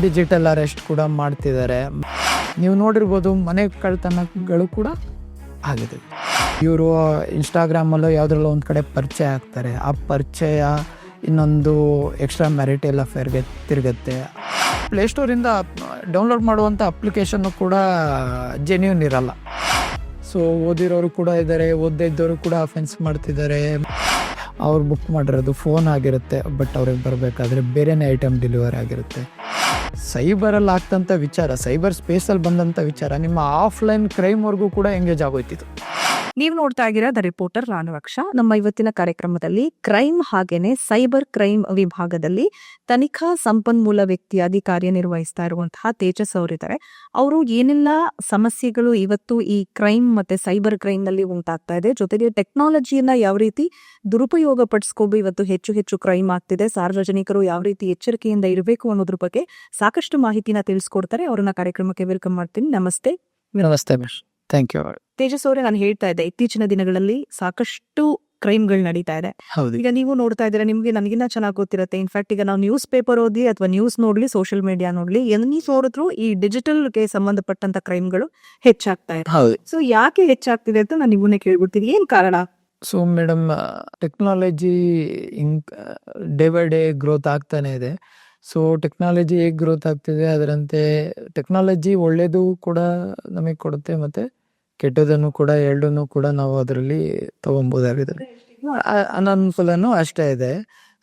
Digital arrest ಕೂಡ ಮಾಡ್ತಿದ್ದಾರೆ. ನೀವು ನೋಡಿರ್ಬೋದು, ಮನೆ ಕಳ್ತನಗಳು ಕೂಡ ಆಗಿದೆ. ಇವರು ಇನ್ಸ್ಟಾಗ್ರಾಮಲ್ಲೋ ಯಾವುದ್ರಲ್ಲೋ ಒಂದು ಕಡೆ ಪರಿಚಯ ಆಗ್ತಾರೆ. ಆ ಪರಿಚಯ ಇನ್ನೊಂದು ಎಕ್ಸ್ಟ್ರಾ ಮ್ಯಾರಿಟಲ್ ಅಫೇರ್ಗೆ ತಿರುಗುತ್ತೆ. ಪ್ಲೇಸ್ಟೋರಿಂದ ಡೌನ್ಲೋಡ್ ಮಾಡುವಂಥ ಅಪ್ಲಿಕೇಶನ್ನು ಕೂಡ ಜೆನ್ಯೂನ್ ಇರಲ್ಲ. ಸೊ ಓದಿರೋರು ಕೂಡ ಇದ್ದಾರೆ, ಓದದೇ ಇದ್ದವರು ಕೂಡ ಅಫೆನ್ಸ್ ಮಾಡ್ತಿದ್ದಾರೆ. ಅವ್ರು ಬುಕ್ ಮಾಡಿರೋದು ಫೋನ್ ಆಗಿರುತ್ತೆ, ಬಟ್ ಅವ್ರಿಗೆ ಬರಬೇಕಾದ್ರೆ ಬೇರೆನೇ ಐಟಮ್ ಡೆಲಿವರಿ ಆಗಿರುತ್ತೆ. ಸೈಬರಲ್ಲಿ ಆಗ್ತಂಥ ವಿಚಾರ, ಸೈಬರ್ ಸ್ಪೇಸಲ್ಲಿ ಬಂದಂಥ ವಿಚಾರ ನಿಮ್ಮ ಆಫ್ಲೈನ್ ಕ್ರೈಮ್ವರೆಗೂ ಕೂಡ ಎಂಗೇಜ್ ಆಗೋಯ್ತಿತ್ತು. ನೀವು ನೋಡ್ತಾ ಇದ್ದೀರಾ ದ ರಿಪೋರ್ಟರ್ ರಾನುರಕ್ಷ. ನಮ್ಮ ಇವತ್ತಿನ ಕಾರ್ಯಕ್ರಮದಲ್ಲಿ ಕ್ರೈಮ್ ಹಾಗೇನೆ ಸೈಬರ್ ಕ್ರೈಮ್ ವಿಭಾಗದಲ್ಲಿ ತನಿಖಾ ಸಂಪನ್ಮೂಲ ವ್ಯಕ್ತಿಯಾಗಿ ಕಾರ್ಯನಿರ್ವಹಿಸ್ತಾ ಇರುವಂತಹ ತೇಜಸ್ ಅವರಿದ್ದಾರೆ. ಅವರು ಏನೆಲ್ಲ ಸಮಸ್ಯೆಗಳು ಇವತ್ತು ಈ ಕ್ರೈಮ್ ಮತ್ತೆ ಸೈಬರ್ ಕ್ರೈಮ್ ನಲ್ಲಿ ಉಂಟಾಗ್ತಾ ಇದೆ, ಜೊತೆಗೆ ಟೆಕ್ನಾಲಜಿಯನ್ನ ಯಾವ ರೀತಿ ದುರುಪಯೋಗ ಪಡಿಸ್ಕೊಂಡು ಇವತ್ತು ಹೆಚ್ಚು ಹೆಚ್ಚು ಕ್ರೈಮ್ ಆಗ್ತಿದೆ, ಸಾರ್ವಜನಿಕರು ಯಾವ ರೀತಿ ಎಚ್ಚರಿಕೆಯಿಂದ ಇರಬೇಕು ಅನ್ನೋದ್ರ ಬಗ್ಗೆ ಸಾಕಷ್ಟು ಮಾಹಿತಿನ ತಿಳಿಸ್ಕೊಡ್ತಾರೆ. ಅವ್ರನ್ನ ಕಾರ್ಯಕ್ರಮಕ್ಕೆ ವೆಲ್ಕಮ್ ಮಾಡ್ತೀನಿ. ನಮಸ್ತೆ. ನಮಸ್ತೆ ಮಿಸ್, ಥ್ಯಾಂಕ್ ಯು. ತೇಜಸ್ ಅವರೇ, ನಾನು ಹೇಳ್ತಾ ಇದ್ದೆ, ಇತ್ತೀಚಿನ ದಿನಗಳಲ್ಲಿ ಸಾಕಷ್ಟು ಕ್ರೈಮ್ಗಳು ನಡೀತಾ ಇದೆ. ಹೌದು. ಈಗ ನೀವು ನೋಡ್ತಾ ಇದ್ದೀರಾ, ನಿಮ್ಗೆ ನನಗಿನ್ನ ಚೆನ್ನಾಗಿ ಗೊತ್ತಿರುತ್ತೆ. ಇನ್ಫ್ಯಾಕ್ಟ್ ಈಗ ನಾವು ನ್ಯೂಸ್ ಪೇಪರ್ ಓದ್ಲಿ ಅಥವಾ ನ್ಯೂಸ್ ನೋಡ್ಲಿ, ಸೋಷಿಯಲ್ ಮೀಡಿಯಾ ನೋಡ್ಲಿ, ಎಲ್ಲಿ ನೋಡಿದ್ರು ಈ ಡಿಜಿಟಲ್ಗೆ ಸಂಬಂಧಪಟ್ಟಂತ ಕ್ರೈಮ್ಗಳು ಹೆಚ್ಚಾಗ್ತಾ ಇದೆ. ಹೌದು. ಸೊ ಯಾಕೆ ಹೆಚ್ಚಾಗ್ತಿದೆ ಅಂತ ನಾನು ನಿಮ್ಮನ್ನೇ ಕೇಳ್ಬಿಡ್ತೀನಿ, ಏನ್ ಕಾರಣ? So madam, technology day by day growth ಆಗ್ತಾನೆ ಇದೆ. ಸೊ ಟೆಕ್ನಾಲಜಿ ಹೇಗೆ ಗ್ರೋತ್ ಆಗ್ತಿದೆ ಅದರಂತೆ ಟೆಕ್ನಾಲಜಿ ಒಳ್ಳೇದು ಕೂಡ ನಮಗೆ ಕೊಡುತ್ತೆ, ಮತ್ತು ಕೆಟ್ಟದನ್ನು ಕೂಡ, ಎರಡನ್ನೂ ಕೂಡ ನಾವು ಅದರಲ್ಲಿ ತಗೊಬೋದಾಗಿದೆ. ಅನನುಕೂಲನೂ ಅಷ್ಟೇ ಇದೆ.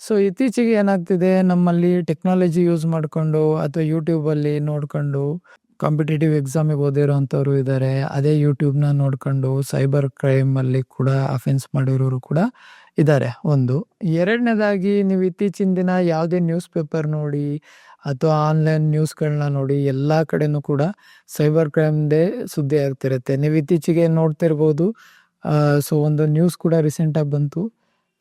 ಸೊ ಇತ್ತೀಚೆಗೆ ಏನಾಗ್ತಿದೆ, ನಮ್ಮಲ್ಲಿ ಟೆಕ್ನಾಲಜಿ ಯೂಸ್ ಮಾಡಿಕೊಂಡು ಅಥವಾ ಯೂಟ್ಯೂಬಲ್ಲಿ ನೋಡ್ಕೊಂಡು ಕಾಂಪಿಟೇಟಿವ್ ಎಕ್ಸಾಮಿಗೆ ಓದಿರೋವಂಥವ್ರು ಇದ್ದಾರೆ. ಅದೇ ಯೂಟ್ಯೂಬ್ನ ನೋಡ್ಕೊಂಡು ಸೈಬರ್ ಕ್ರೈಮಲ್ಲಿ ಕೂಡ ಅಫೆನ್ಸ್ ಮಾಡಿರೋರು ಕೂಡ ಇದ್ದಾರೆ. ಒಂದು. ಎರಡನೇದಾಗಿ, ನೀವು ಇತ್ತೀಚಿನ ದಿನ ಯಾವುದೇ ನ್ಯೂಸ್ ಪೇಪರ್ ನೋಡಿ ಅಥವಾ ಆನ್ಲೈನ್ ನ್ಯೂಸ್ಗಳನ್ನ ನೋಡಿ, ಎಲ್ಲ ಕಡೆನೂ ಕೂಡ ಸೈಬರ್ ಕ್ರೈಮ್ದೇ ಸುದ್ದಿ ಆಗ್ತಿರುತ್ತೆ. ನೀವು ಇತ್ತೀಚೆಗೆ ನೋಡ್ತಿರ್ಬೋದು. ಸೊ ಒಂದು ನ್ಯೂಸ್ ಕೂಡ ರೀಸೆಂಟಾಗಿ ಬಂತು.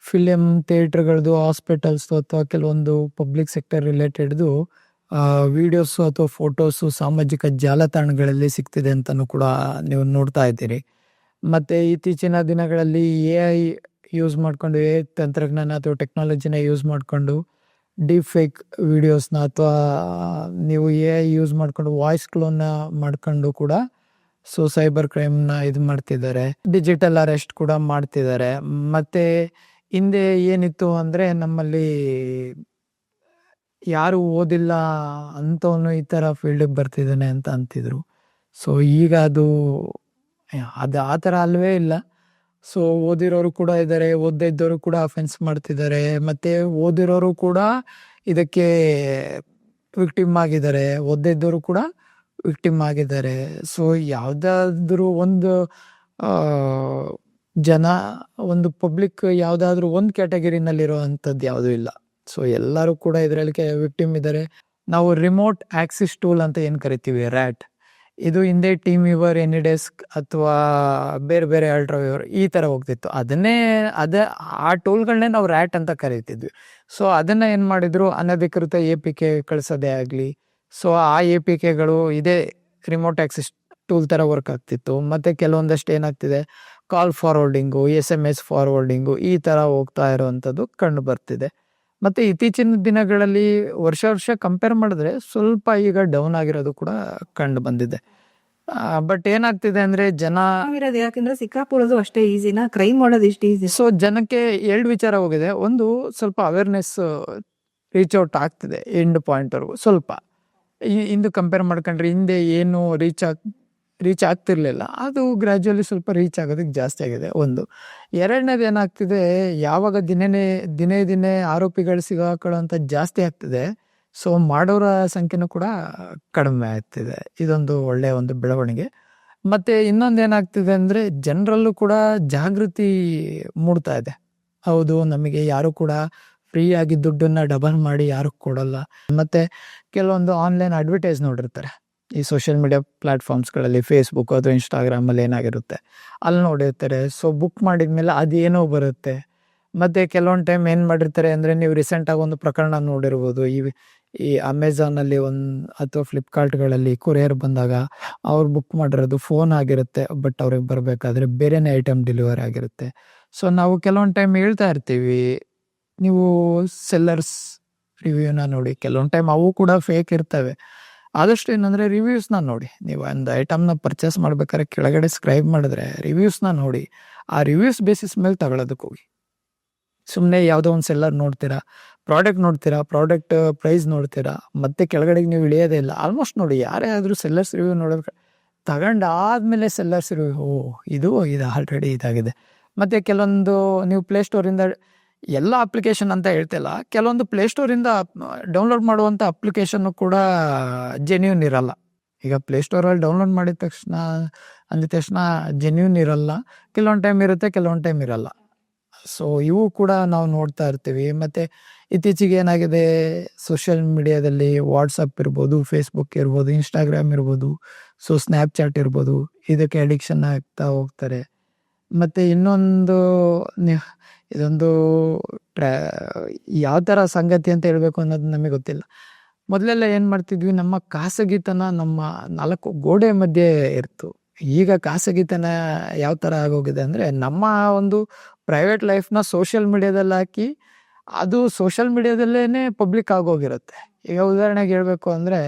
ಫಿಲಿಮ್ ಥಿಯೇಟ್ರ್ಗಳದ್ದು, ಹಾಸ್ಪಿಟಲ್ಸ್ದು ಅಥವಾ ಕೆಲವೊಂದು ಪಬ್ಲಿಕ್ ಸೆಕ್ಟರ್ ರಿಲೇಟೆಡ್ದು ವಿಡಿಯೋಸು ಅಥವಾ ಫೋಟೋಸು ಸಾಮಾಜಿಕ ಜಾಲತಾಣಗಳಲ್ಲಿ ಸಿಗ್ತಿದೆ ಅಂತಲೂ ಕೂಡ ನೀವು ನೋಡ್ತಾ ಇದ್ದೀರಿ. ಮತ್ತು ಇತ್ತೀಚಿನ ದಿನಗಳಲ್ಲಿ AI ಯೂಸ್ ಮಾಡಿಕೊಂಡು, AI ತಂತ್ರಜ್ಞಾನ ಅಥವಾ ಟೆಕ್ನಾಲಜಿನ ಯೂಸ್ ಮಾಡಿಕೊಂಡು ಡೀಪ್ ಫೇಕ್ ವಿಡಿಯೋಸ್ನ ಅಥವಾ ನೀವು AI ಯೂಸ್ ಮಾಡಿಕೊಂಡು ವಾಯ್ಸ್ ಕ್ಲೋನ್ನ ಮಾಡ್ಕೊಂಡು ಕೂಡ ಸೊ ಸೈಬರ್ ಕ್ರೈಮ್ನ ಇದು ಮಾಡ್ತಿದ್ದಾರೆ. ಡಿಜಿಟಲ್ ಅರೆಸ್ಟ್ ಕೂಡ ಮಾಡ್ತಿದ್ದಾರೆ. ಮತ್ತು ಹಿಂದೆ ಏನಿತ್ತು ಅಂದರೆ, ನಮ್ಮಲ್ಲಿ ಯಾರು ಓದಿಲ್ಲ ಅಂಥವನು ಈ ಥರ ಫೀಲ್ಡಿಗೆ ಬರ್ತಿದ್ದಾನೆ ಅಂತ ಅಂತಿದ್ರು. ಸೊ ಈಗ ಅದು ಆ ಥರ ಅಲ್ವೇ ಇಲ್ಲ. ಸೊ ಓದಿರೋರು ಕೂಡ ಇದ್ದಾರೆ, ಓದದೇ ಇದ್ದವರು ಕೂಡ ಅಫೆನ್ಸ್ ಮಾಡ್ತಿದ್ದಾರೆ. ಮತ್ತು ಓದಿರೋರು ಕೂಡ ಇದಕ್ಕೆ ವಿಕ್ಟಿಮ್ ಆಗಿದ್ದಾರೆ, ಓದದೇ ಇದ್ದವರು ಕೂಡ ವಿಕ್ಟಿಮ್ ಆಗಿದ್ದಾರೆ. ಸೊ ಯಾವುದಾದ್ರೂ ಒಂದು ಜನ, ಒಂದು ಪಬ್ಲಿಕ್ ಯಾವುದಾದ್ರೂ ಒಂದು ಕ್ಯಾಟಗರಿನಲ್ಲಿರೋ ಅಂಥದ್ದು ಯಾವುದೂ ಇಲ್ಲ. ಸೊ ಎಲ್ಲರೂ ಕೂಡ ಇದರಲ್ಲಿ ವಿಕ್ಟಿಮ್ ಇದ್ದಾರೆ. ನಾವು ರಿಮೋಟ್ ಆಕ್ಸಿಸ್ ಟೂಲ್ ಅಂತ ಏನು ಕರಿತೀವಿ, ರ್ಯಾಟ್, ಇದು ಹಿಂದೆ ಟೀಮ್ ವ್ಯೂವರ್, ಎನಿಡೆಸ್ಕ್ ಅಥವಾ ಬೇರೆ ಬೇರೆ ಅಲ್ಟ್ರಾ ವ್ಯೂವರ್ ಈ ಥರ ಹೋಗ್ತಿತ್ತು. ಆ ಟೂಲ್ಗಳನ್ನೇ ನಾವು ರ್ಯಾಟ್ ಅಂತ ಕರಿತಿದ್ವಿ. ಸೊ ಅದನ್ನು ಏನು ಮಾಡಿದ್ರು, ಅನಧಿಕೃತ APK ಕಳಿಸೋದೇ ಆಗಲಿ, ಸೊ ಆ APKಗಳು ಇದೇ ರಿಮೋಟ್ ಆಕ್ಸಿಸ್ ಟೂಲ್ ಥರ ವರ್ಕ್ ಆಗ್ತಿತ್ತು. ಮತ್ತು ಕೆಲವೊಂದಷ್ಟು ಏನಾಗ್ತಿದೆ, ಕಾಲ್ ಫಾರ್ವರ್ಡಿಂಗು, SMS ಫಾರ್ವರ್ಡಿಂಗು ಈ ಥರ ಹೋಗ್ತಾ ಇರೋವಂಥದ್ದು ಕಂಡು ಬರ್ತಿದೆ. ಮತ್ತು ಇತ್ತೀಚಿನ ದಿನಗಳಲ್ಲಿ ವರ್ಷ ಕಂಪೇರ್ ಮಾಡಿದ್ರೆ ಸ್ವಲ್ಪ ಈಗ ಡೌನ್ ಆಗಿರೋದು ಕೂಡ ಕಂಡು ಬಂದಿದೆ. ಬಟ್ ಏನಾಗ್ತಿದೆ ಅಂದರೆ, ಜನ ಯಾಕಂದ್ರೆ ಸಿಕ್ಕಾಪುರೋದು ಅಷ್ಟೇ ಈಸಿನಾ, ಕ್ರೈಮ್ ಮಾಡೋದು ಇಷ್ಟು ಈಸಿ? ಸೊ ಜನಕ್ಕೆ ಎರಡು ವಿಚಾರ ಹೋಗಿದೆ. ಒಂದು, ಸ್ವಲ್ಪ ಅವೇರ್ನೆಸ್ ರೀಚ್ ಔಟ್ ಆಗ್ತಿದೆ ಎಂಡ್ ಪಾಯಿಂಟ್ವರೆಗೂ. ಸ್ವಲ್ಪ ಇಂದು ಕಂಪೇರ್ ಮಾಡ್ಕೊಂಡ್ರೆ ಹಿಂದೆ ಏನು ರೀಚ್ ಆಗ್ತಿರ್ಲಿಲ್ಲ, ಅದು ಗ್ರ್ಯಾಜುವಲಿ ಸ್ವಲ್ಪ ರೀಚ್ ಆಗೋದಕ್ಕೆ ಜಾಸ್ತಿ ಆಗಿದೆ. ಒಂದು. ಎರಡನೇದು ಏನಾಗ್ತಿದೆ, ಯಾವಾಗ ದಿನೇ ಆರೋಪಿಗಳು ಸಿಗಾಕೊಳ್ಳೋಂಥ ಜಾಸ್ತಿ ಆಗ್ತಿದೆ, ಸೊ ಮಾಡೋರ ಸಂಖ್ಯೆನೂ ಕೂಡ ಕಡಿಮೆ ಆಗ್ತಿದೆ. ಇದೊಂದು ಒಳ್ಳೆಯ ಒಂದು ಬೆಳವಣಿಗೆ. ಮತ್ತು ಇನ್ನೊಂದು ಏನಾಗ್ತಿದೆ ಅಂದರೆ, ಜನರಲ್ಲೂ ಕೂಡ ಜಾಗೃತಿ ಮೂಡ್ತಾ ಇದೆ. ಹೌದು, ನಮಗೆ ಯಾರು ಕೂಡ ಫ್ರೀಯಾಗಿ ದುಡ್ಡನ್ನು ಡಬಲ್ ಮಾಡಿ ಯಾರು ಕೊಡಲ್ಲ. ಮತ್ತು ಕೆಲವೊಂದು ಆನ್ಲೈನ್ ಅಡ್ವರ್ಟೈಸ್ ನೋಡಿರ್ತಾರೆ ಈ ಸೋಷಿಯಲ್ ಮೀಡಿಯಾ ಪ್ಲ್ಯಾಟ್ಫಾರ್ಮ್ಸ್ಗಳಲ್ಲಿ, ಫೇಸ್ಬುಕ್ ಅಥವಾ ಇನ್ಸ್ಟಾಗ್ರಾಮಲ್ಲಿ ಏನಾಗಿರುತ್ತೆ ಅಲ್ಲಿ ನೋಡಿರ್ತಾರೆ. ಸೊ ಬುಕ್ ಮಾಡಿದ್ಮೇಲೆ ಅದೇನೋ ಬರುತ್ತೆ. ಮತ್ತು ಕೆಲವೊಂದು ಟೈಮ್ ಏನು ಮಾಡಿರ್ತಾರೆ ಅಂದರೆ, ನೀವು ರೀಸೆಂಟಾಗಿ ಒಂದು ಪ್ರಕರಣ ನೋಡಿರ್ಬೋದು. ಈ ಅಮೆಝಾನಲ್ಲಿ ಅಥವಾ ಫ್ಲಿಪ್ಕಾರ್ಟ್ಗಳಲ್ಲಿ ಕೊರಿಯರ್ ಬಂದಾಗ ಅವ್ರು ಬುಕ್ ಮಾಡಿರೋದು ಫೋನ್ ಆಗಿರುತ್ತೆ, ಬಟ್ ಅವ್ರಿಗೆ ಬರಬೇಕಾದ್ರೆ ಬೇರೆನೇ ಐಟಮ್ ಡೆಲಿವರಿ ಆಗಿರುತ್ತೆ. ಸೊ ನಾವು ಕೆಲವೊಂದು ಟೈಮ್ ಹೇಳ್ತಾ ಇರ್ತೀವಿ, ನೀವು ರಿವ್ಯೂನ ನೋಡಿ. ಕೆಲವೊಂದು ಟೈಮ್ ಅವು ಕೂಡ ಫೇಕ್ ಇರ್ತವೆ. ಆದಷ್ಟು ಏನಂದರೆ ರಿವ್ಯೂಸ್ನ ನೋಡಿ. ನೀವು ಒಂದು ಐಟಮ್ನ ಪರ್ಚೇಸ್ ಮಾಡ್ಬೇಕಾದ್ರೆ ಕೆಳಗಡೆ ಸ್ಕ್ರೈಬ್ ಮಾಡಿದ್ರೆ ರಿವ್ಯೂಸ್ನ ನೋಡಿ. ಆ ರಿವ್ಯೂಸ್ ಬೇಸಿಸ್ ಮೇಲೆ ತಗೊಳ್ಳೋದಕ್ಕೆ ಹೋಗಿ. ಸುಮ್ಮನೆ ಯಾವುದೋ ಒಂದು ಸೆಲ್ಲರ್ ನೋಡ್ತೀರಾ, ಪ್ರಾಡಕ್ಟ್ ಪ್ರೈಸ್ ನೋಡ್ತೀರಾ, ಮತ್ತೆ ಕೆಳಗಡೆಗೆ ನೀವು ಇಳಿಯೋದೇ ಇಲ್ಲ. ಆಲ್ಮೋಸ್ಟ್ ನೋಡಿ, ಯಾರೇ ಆದರೂ ಸೆಲ್ಲರ್ಸ್ ರಿವ್ಯೂ ನೋಡೋಕೆ ತಗೊಂಡಾದ್ಮೇಲೆ ಸೆಲ್ಲರ್ಸ್ ರಿವ್ಯೂ ಇದು ಆಲ್ರೆಡಿ ಇದಾಗಿದೆ. ಮತ್ತು ಕೆಲವೊಂದು ನೀವು ಪ್ಲೇಸ್ಟೋರಿಂದ ಎಲ್ಲ ಅಪ್ಲಿಕೇಶನ್ ಅಂತ ಹೇಳ್ತಿಲ್ಲ, ಕೆಲವೊಂದು ಪ್ಲೇಸ್ಟೋರಿಂದ ಡೌನ್ಲೋಡ್ ಮಾಡುವಂಥ ಅಪ್ಲಿಕೇಶನ್ನು ಕೂಡ ಜೆನ್ಯೂನ್ ಇರಲ್ಲ. ಈಗ ಪ್ಲೇಸ್ಟೋರಲ್ಲಿ ಡೌನ್ಲೋಡ್ ಅಂದಿದ ತಕ್ಷಣ ಜೆನ್ಯೂನ್ ಇರಲ್ಲ. ಕೆಲವೊಂದು ಟೈಮ್ ಇರುತ್ತೆ, ಕೆಲವೊಂದು ಟೈಮ್ ಇರಲ್ಲ. ಸೊ ಇವು ಕೂಡ ನಾವು ನೋಡ್ತಾ ಇರ್ತೀವಿ. ಮತ್ತು ಇತ್ತೀಚೆಗೆ ಏನಾಗಿದೆ, ಸೋಷಿಯಲ್ ಮೀಡಿಯಾದಲ್ಲಿ ವಾಟ್ಸಪ್ ಇರ್ಬೋದು, ಫೇಸ್ಬುಕ್ ಇರ್ಬೋದು, ಇನ್ಸ್ಟಾಗ್ರಾಮ್ ಇರ್ಬೋದು, ಸೊ ಸ್ನ್ಯಾಪ್ಚಾಟ್ ಇರ್ಬೋದು, ಇದಕ್ಕೆ ಅಡಿಕ್ಷನ್ ಆಗ್ತಾ ಹೋಗ್ತಾರೆ. ಮತ್ತು ಇನ್ನೊಂದು ಇದೊಂದು ಯಾವ ಥರ ಸಂಗತಿ ಅಂತ ಹೇಳಬೇಕು ಅನ್ನೋದು ನಮಗೆ ಗೊತ್ತಿಲ್ಲ. ಮೊದಲೆಲ್ಲ ಏನು ಮಾಡ್ತಿದ್ವಿ, ನಮ್ಮ ಖಾಸಗಿತನ ನಮ್ಮ 4 ಗೋಡೆ ಮಧ್ಯೆ ಇರ್ತು. ಈಗ ಖಾಸಗಿತನ ಯಾವ ಥರ ಆಗೋಗಿದೆ ಅಂದರೆ, ನಮ್ಮ ಒಂದು ಪ್ರೈವೇಟ್ ಲೈಫ್ನ ಸೋಷಿಯಲ್ ಮೀಡಿಯಾದಲ್ಲಿ ಹಾಕಿ ಅದು ಸೋಷಿಯಲ್ ಮೀಡಿಯಾದಲ್ಲೇ ಪಬ್ಲಿಕ್ ಆಗೋಗಿರುತ್ತೆ. ಈಗ ಉದಾಹರಣೆಗೆ ಹೇಳಬೇಕು ಅಂದರೆ,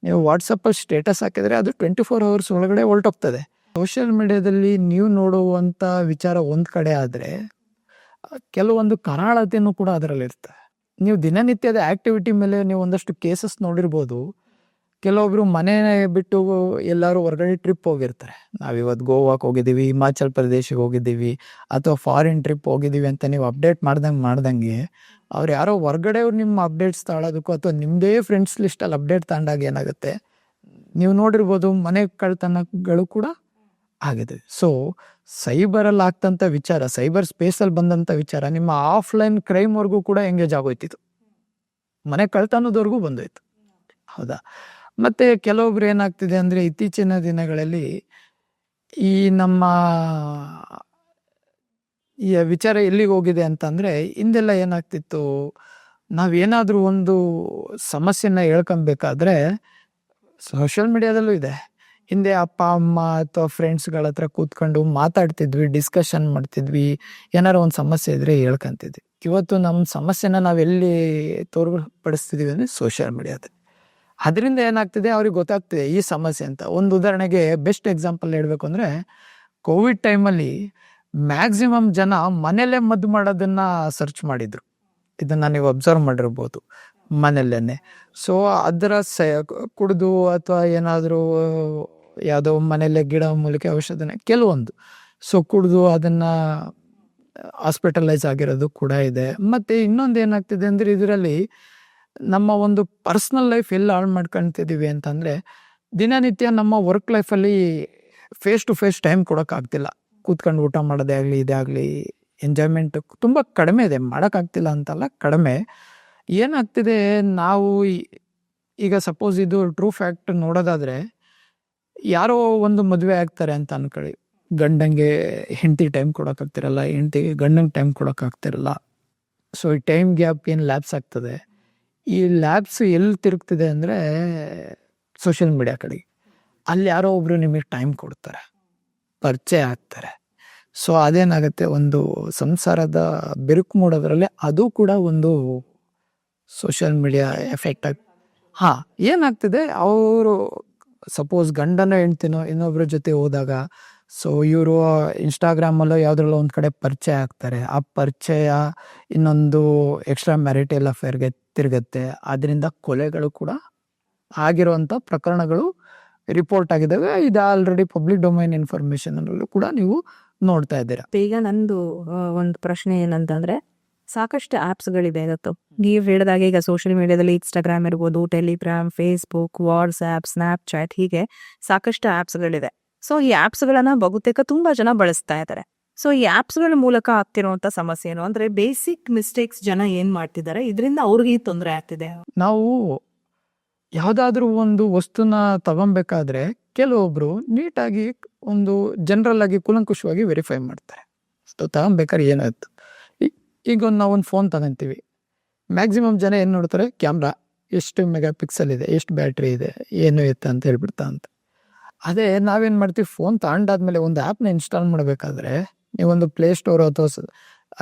ನೀವು ವಾಟ್ಸಪ್ಪಲ್ಲಿ ಸ್ಟೇಟಸ್ ಹಾಕಿದರೆ ಅದು 24 hours ಒಳಗಡೆ ಹೊರಟೋಗ್ತದೆ. ಸೋಷಿಯಲ್ ಮೀಡಿಯಾದಲ್ಲಿ ನೀವು ನೋಡುವಂಥ ವಿಚಾರ ಒಂದು ಕಡೆ ಆದರೆ, ಕೆಲವೊಂದು ಕರಾಳತೆಯೂ ಕೂಡ ಅದರಲ್ಲಿರ್ತದೆ. ನೀವು ದಿನನಿತ್ಯದ ಆ್ಯಕ್ಟಿವಿಟಿ ಮೇಲೆ ನೀವು ಒಂದಷ್ಟು ಕೇಸಸ್ ನೋಡಿರ್ಬೋದು. ಕೆಲವೊಬ್ರು ಮನೆ ಬಿಟ್ಟು ಎಲ್ಲರೂ ಹೊರಗಡೆ ಟ್ರಿಪ್ ಹೋಗಿರ್ತಾರೆ. ನಾವಿವತ್ತು ಗೋವಾಕ್ಕೆ ಹೋಗಿದ್ದೀವಿ, ಹಿಮಾಚಲ್ ಪ್ರದೇಶಕ್ಕೆ ಹೋಗಿದ್ದೀವಿ, ಅಥವಾ ಫಾರಿನ್ ಟ್ರಿಪ್ ಹೋಗಿದ್ದೀವಿ ಅಂತ ನೀವು ಅಪ್ಡೇಟ್ ಮಾಡ್ದಂಗೆ ಅವ್ರು ಯಾರೋ ಹೊರಗಡೆಯವ್ರು ನಿಮ್ಮ ಅಪ್ಡೇಟ್ಸ್ ತಾಳೋದಕ್ಕೂ ಅಥವಾ ನಿಮ್ಮದೇ ಫ್ರೆಂಡ್ಸ್ ಲಿಸ್ಟಲ್ಲಿ ಅಪ್ಡೇಟ್ ತಗೊಂಡಾಗ ಏನಾಗುತ್ತೆ, ನೀವು ನೋಡಿರ್ಬೋದು ಮನೆ ಕಳ್ತನಗಳು ಕೂಡ ಆಗಿದೆ. ಸೊ ಸೈಬರಲ್ಲಿ ಆಗ್ತಂಥ ವಿಚಾರ, ಸೈಬರ್ ಸ್ಪೇಸಲ್ಲಿ ಬಂದಂಥ ವಿಚಾರ ನಿಮ್ಮ ಆಫ್ಲೈನ್ ಕ್ರೈಮ್ವರೆಗೂ ಕೂಡ ಎಂಗೇಜ್ ಆಗೋಯ್ತಿತ್ತು, ಮನೆ ಕಳ್ತನದವರೆಗೂ ಬಂದೋಯ್ತು. ಹೌದಾ? ಮತ್ತು ಕೆಲವೊಬ್ರು ಏನಾಗ್ತಿದೆ ಅಂದರೆ, ಇತ್ತೀಚಿನ ದಿನಗಳಲ್ಲಿ ಈ ನಮ್ಮ ಈ ವಿಚಾರ ಎಲ್ಲಿಗೆ ಹೋಗಿದೆ ಅಂತಂದರೆ, ಹಿಂದೆಲ್ಲ ಏನಾಗ್ತಿತ್ತು, ನಾವೇನಾದರೂ ಒಂದು ಸಮಸ್ಯೆನ ಹೇಳ್ಕೊಬೇಕಾದ್ರೆ ಸೋಷಿಯಲ್ ಮೀಡಿಯಾದಲ್ಲೂ ಇದೆ. ಹಿಂದೆ ಅಪ್ಪ ಅಮ್ಮ ಅಥವಾ ಫ್ರೆಂಡ್ಸ್ಗಳ ಹತ್ರ ಕೂತ್ಕೊಂಡು ಮಾತಾಡ್ತಿದ್ವಿ, ಡಿಸ್ಕಷನ್ ಮಾಡ್ತಿದ್ವಿ, ಏನಾರು ಒಂದು ಸಮಸ್ಯೆ ಇದ್ದರೆ ಹೇಳ್ಕೊಂತಿದ್ವಿ. ಇವತ್ತು ನಮ್ಮ ಸಮಸ್ಯೆನ ನಾವೆಲ್ಲಿ ತೋರ್ಪಡಿಸ್ತಿದ್ದೀವಿ ಅಂದರೆ ಸೋಷಿಯಲ್ ಮೀಡಿಯಾದಲ್ಲಿ. ಅದರಿಂದ ಏನಾಗ್ತಿದೆ, ಅವ್ರಿಗೆ ಗೊತ್ತಾಗ್ತಿದೆ ಈ ಸಮಸ್ಯೆ ಅಂತ. ಒಂದು ಉದಾಹರಣೆಗೆ ಬೆಸ್ಟ್ ಎಕ್ಸಾಂಪಲ್ ಹೇಳಬೇಕು ಅಂದರೆ, ಕೋವಿಡ್ ಟೈಮಲ್ಲಿ ಮ್ಯಾಕ್ಸಿಮಮ್ ಜನ ಮನೆಯಲ್ಲೇ ಮದ್ದು ಮಾಡೋದನ್ನು ಸರ್ಚ್ ಮಾಡಿದರು. ಇದನ್ನು ನೀವು ಅಬ್ಸರ್ವ್ ಮಾಡಿರ್ಬೋದು, ಮನೆಯಲ್ಲೇ. ಸೊ ಅದರ ಕುಡಿದು ಅಥವಾ ಏನಾದರೂ ಯಾವುದೋ ಮನೆಯಲ್ಲೇ ಗಿಡ ಮೂಲಿಕೆ ಔಷಧಿನ ಕೆಲವೊಂದು ಕುಡಿದು ಅದನ್ನು ಹಾಸ್ಪಿಟಲೈಸ್ ಆಗಿರೋದು ಕೂಡ ಇದೆ. ಮತ್ತು ಇನ್ನೊಂದು ಏನಾಗ್ತಿದೆ ಅಂದರೆ, ಇದರಲ್ಲಿ ನಮ್ಮ ಒಂದು ಪರ್ಸ್ನಲ್ ಲೈಫ್ ಎಲ್ಲಿ ಹಾಳು ಮಾಡ್ಕೊಳ್ತಿದ್ದೀವಿ ಅಂತಂದರೆ, ದಿನನಿತ್ಯ ನಮ್ಮ ವರ್ಕ್ ಲೈಫಲ್ಲಿ ಫೇಸ್ ಟು ಫೇಸ್ ಟೈಮ್ ಕೊಡೋಕ್ಕಾಗ್ತಿಲ್ಲ. ಕೂತ್ಕೊಂಡು ಊಟ ಮಾಡೋದೇ ಆಗಲಿ, ಇದೇ ಆಗಲಿ, ಎಂಜಾಯ್ಮೆಂಟ್ ತುಂಬ ಕಡಿಮೆ ಇದೆ. ಮಾಡೋಕ್ಕಾಗ್ತಿಲ್ಲ ಅಂತಲ್ಲ, ಕಡಿಮೆ. ಏನಾಗ್ತಿದೆ, ನಾವು ಈಗ ಸಪೋಸ್ ಇದು ಟ್ರೂ ಫ್ಯಾಕ್ಟ್ ನೋಡೋದಾದರೆ, ಯಾರೋ ಒಂದು ಮದುವೆ ಆಗ್ತಾರೆ ಅಂತ ಅನ್ಕೊಳ್ಳಿ, ಗಂಡಂಗೆ ಹೆಂಡತಿ ಟೈಮ್ ಕೊಡೋಕ್ಕಾಗ್ತಿರಲ್ಲ, ಹೆಂಡತಿಗೆ ಗಂಡಂಗೆ ಟೈಮ್ ಕೊಡೋಕ್ಕಾಗ್ತಿರಲ್ಲ. ಸೊ ಈ ಟೈಮ್ ಗ್ಯಾಪ್ ಏನು ಲ್ಯಾಬ್ಸ್ ಆಗ್ತದೆ, ಈ ಲ್ಯಾಬ್ಸ್ ಎಲ್ಲಿ ತಿರುಗ್ತಿದೆ ಅಂದರೆ ಸೋಷಿಯಲ್ ಮೀಡಿಯಾ ಕಡೆಗೆ. ಅಲ್ಲಿ ಯಾರೋ ಒಬ್ಬರು ನಿಮಗೆ ಟೈಮ್ ಕೊಡ್ತಾರೆ, ಪರಿಚಯ ಆಗ್ತಾರೆ. ಸೊ ಅದೇನಾಗುತ್ತೆ, ಒಂದು ಸಂಸಾರದ ಬಿರುಕು ಮೂಡೋದ್ರಲ್ಲಿ ಅದು ಕೂಡ ಒಂದು ಸೋಷಿಯಲ್ ಮೀಡಿಯಾ ಎಫೆಕ್ಟ್ ಏನಾಗ್ತಿದೆ, ಅವರು ಸಪೋಸ್ ಗಂಡನೋ ಹೆಂಡ್ತಿನೋ ಇನ್ನೊಬ್ಬರ ಜೊತೆ ಹೋದಾಗ, ಸೊ ಇವರು ಇನ್ಸ್ಟಾಗ್ರಾಮಲ್ಲೋ ಯಾವುದ್ರಲ್ಲೋ ಒಂದು ಕಡೆ ಪರಿಚಯ ಆಗ್ತಾರೆ. ಆ ಪರಿಚಯ ಇನ್ನೊಂದು ಎಕ್ಸ್ಟ್ರಾ ಮ್ಯಾರಿಟಲ್ ಅಫೇರ್ಗೆ ತಿರುಗುತ್ತೆ. ಅದರಿಂದ ಕೊಲೆಗಳು ಕೂಡ ಆಗಿರುವಂಥ ಪ್ರಕರಣಗಳು ರಿಪೋರ್ಟ್ ಆಗಿದ್ದಾವೆ. ಇದು ಆಲ್ರೆಡಿ ಪಬ್ಲಿಕ್ ಡೊಮೈನ್ ಇನ್ಫಾರ್ಮೇಷನ್ ಅಲ್ಲೂ ಕೂಡ ನೀವು ನೋಡ್ತಾ ಇದ್ದೀರಾ. ಈಗ ನಂದು ಒಂದು ಪ್ರಶ್ನೆ ಏನಂತಂದ್ರೆ, ಸಾಕಷ್ಟು ಆ್ಯಪ್ಸ್ಗಳಿದೆ ಇವತ್ತು. ನೀವು ಹೇಳಿದಾಗೆ ಈಗ ಸೋಷಿಯಲ್ ಮೀಡಿಯಾದಲ್ಲಿ ಇನ್ಸ್ಟಾಗ್ರಾಮ್ ಇರ್ಬೋದು, ಟೆಲಿಗ್ರಾಮ್, ಫೇಸ್ಬುಕ್, ವಾಟ್ಸ್ಆ್ಯಪ್, ಸ್ನ್ಯಾಪ್ಚಾಟ್, ಹೀಗೆ ಸಾಕಷ್ಟು ಆ್ಯಪ್ಸ್ಗಳಿದೆ. ಸೊ ಈ ಆ್ಯಪ್ಸ್ಗಳನ್ನ ಬಹುತೇಕ ತುಂಬಾ ಜನ ಬಳಸ್ತಾ ಇದ್ದಾರೆ. ಸೊ ಈ ಆ್ಯಪ್ಸ್ಗಳ ಮೂಲಕ ಆಗ್ತಿರುವಂತ ಸಮಸ್ಯೆ ಏನು ಅಂದ್ರೆ, ಬೇಸಿಕ್ ಮಿಸ್ಟೇಕ್ಸ್ ಜನ ಏನ್ ಮಾಡ್ತಿದ್ದಾರೆ, ಇದರಿಂದ ಅವ್ರಿಗೆ ತೊಂದರೆ ಆಗ್ತಿದೆ. ನಾವು ಯಾವುದಾದ್ರೂ ಒಂದು ವಸ್ತುನ ತಗೊಬೇಕಾದ್ರೆ ಕೆಲವೊಬ್ರು ನೀಟಾಗಿ ಒಂದು ಜನರಲ್ ಆಗಿ ಕೂಲಂಕುಷವಾಗಿ ವೆರಿಫೈ ಮಾಡ್ತಾರೆ. ಸೊ ತಗೊಬೇಕಾದ್ರೆ ಏನಾಯ್ತು, ಈಗ ನಾವೊಂದು ಫೋನ್ ತಗೊಂತೀವಿ, ಮ್ಯಾಕ್ಸಿಮಮ್ ಜನ ಏನು ನೋಡ್ತಾರೆ, ಕ್ಯಾಮ್ರಾ ಎಷ್ಟು ಮೆಗಾ ಪಿಕ್ಸೆಲ್ ಇದೆ, ಎಷ್ಟು ಬ್ಯಾಟ್ರಿ ಇದೆ, ಏನು ಇತ್ತು ಅಂತ ಹೇಳ್ಬಿಡ್ತಾ ಅಂತ. ಅದೇ ನಾವೇನು ಮಾಡ್ತೀವಿ, ಫೋನ್ ತಗೊಂಡಾದ್ಮೇಲೆ ಒಂದು ಆ್ಯಪ್ನ ಇನ್ಸ್ಟಾಲ್ ಮಾಡಬೇಕಾದ್ರೆ, ನೀವೊಂದು ಪ್ಲೇಸ್ಟೋರ್ ಅಥವಾ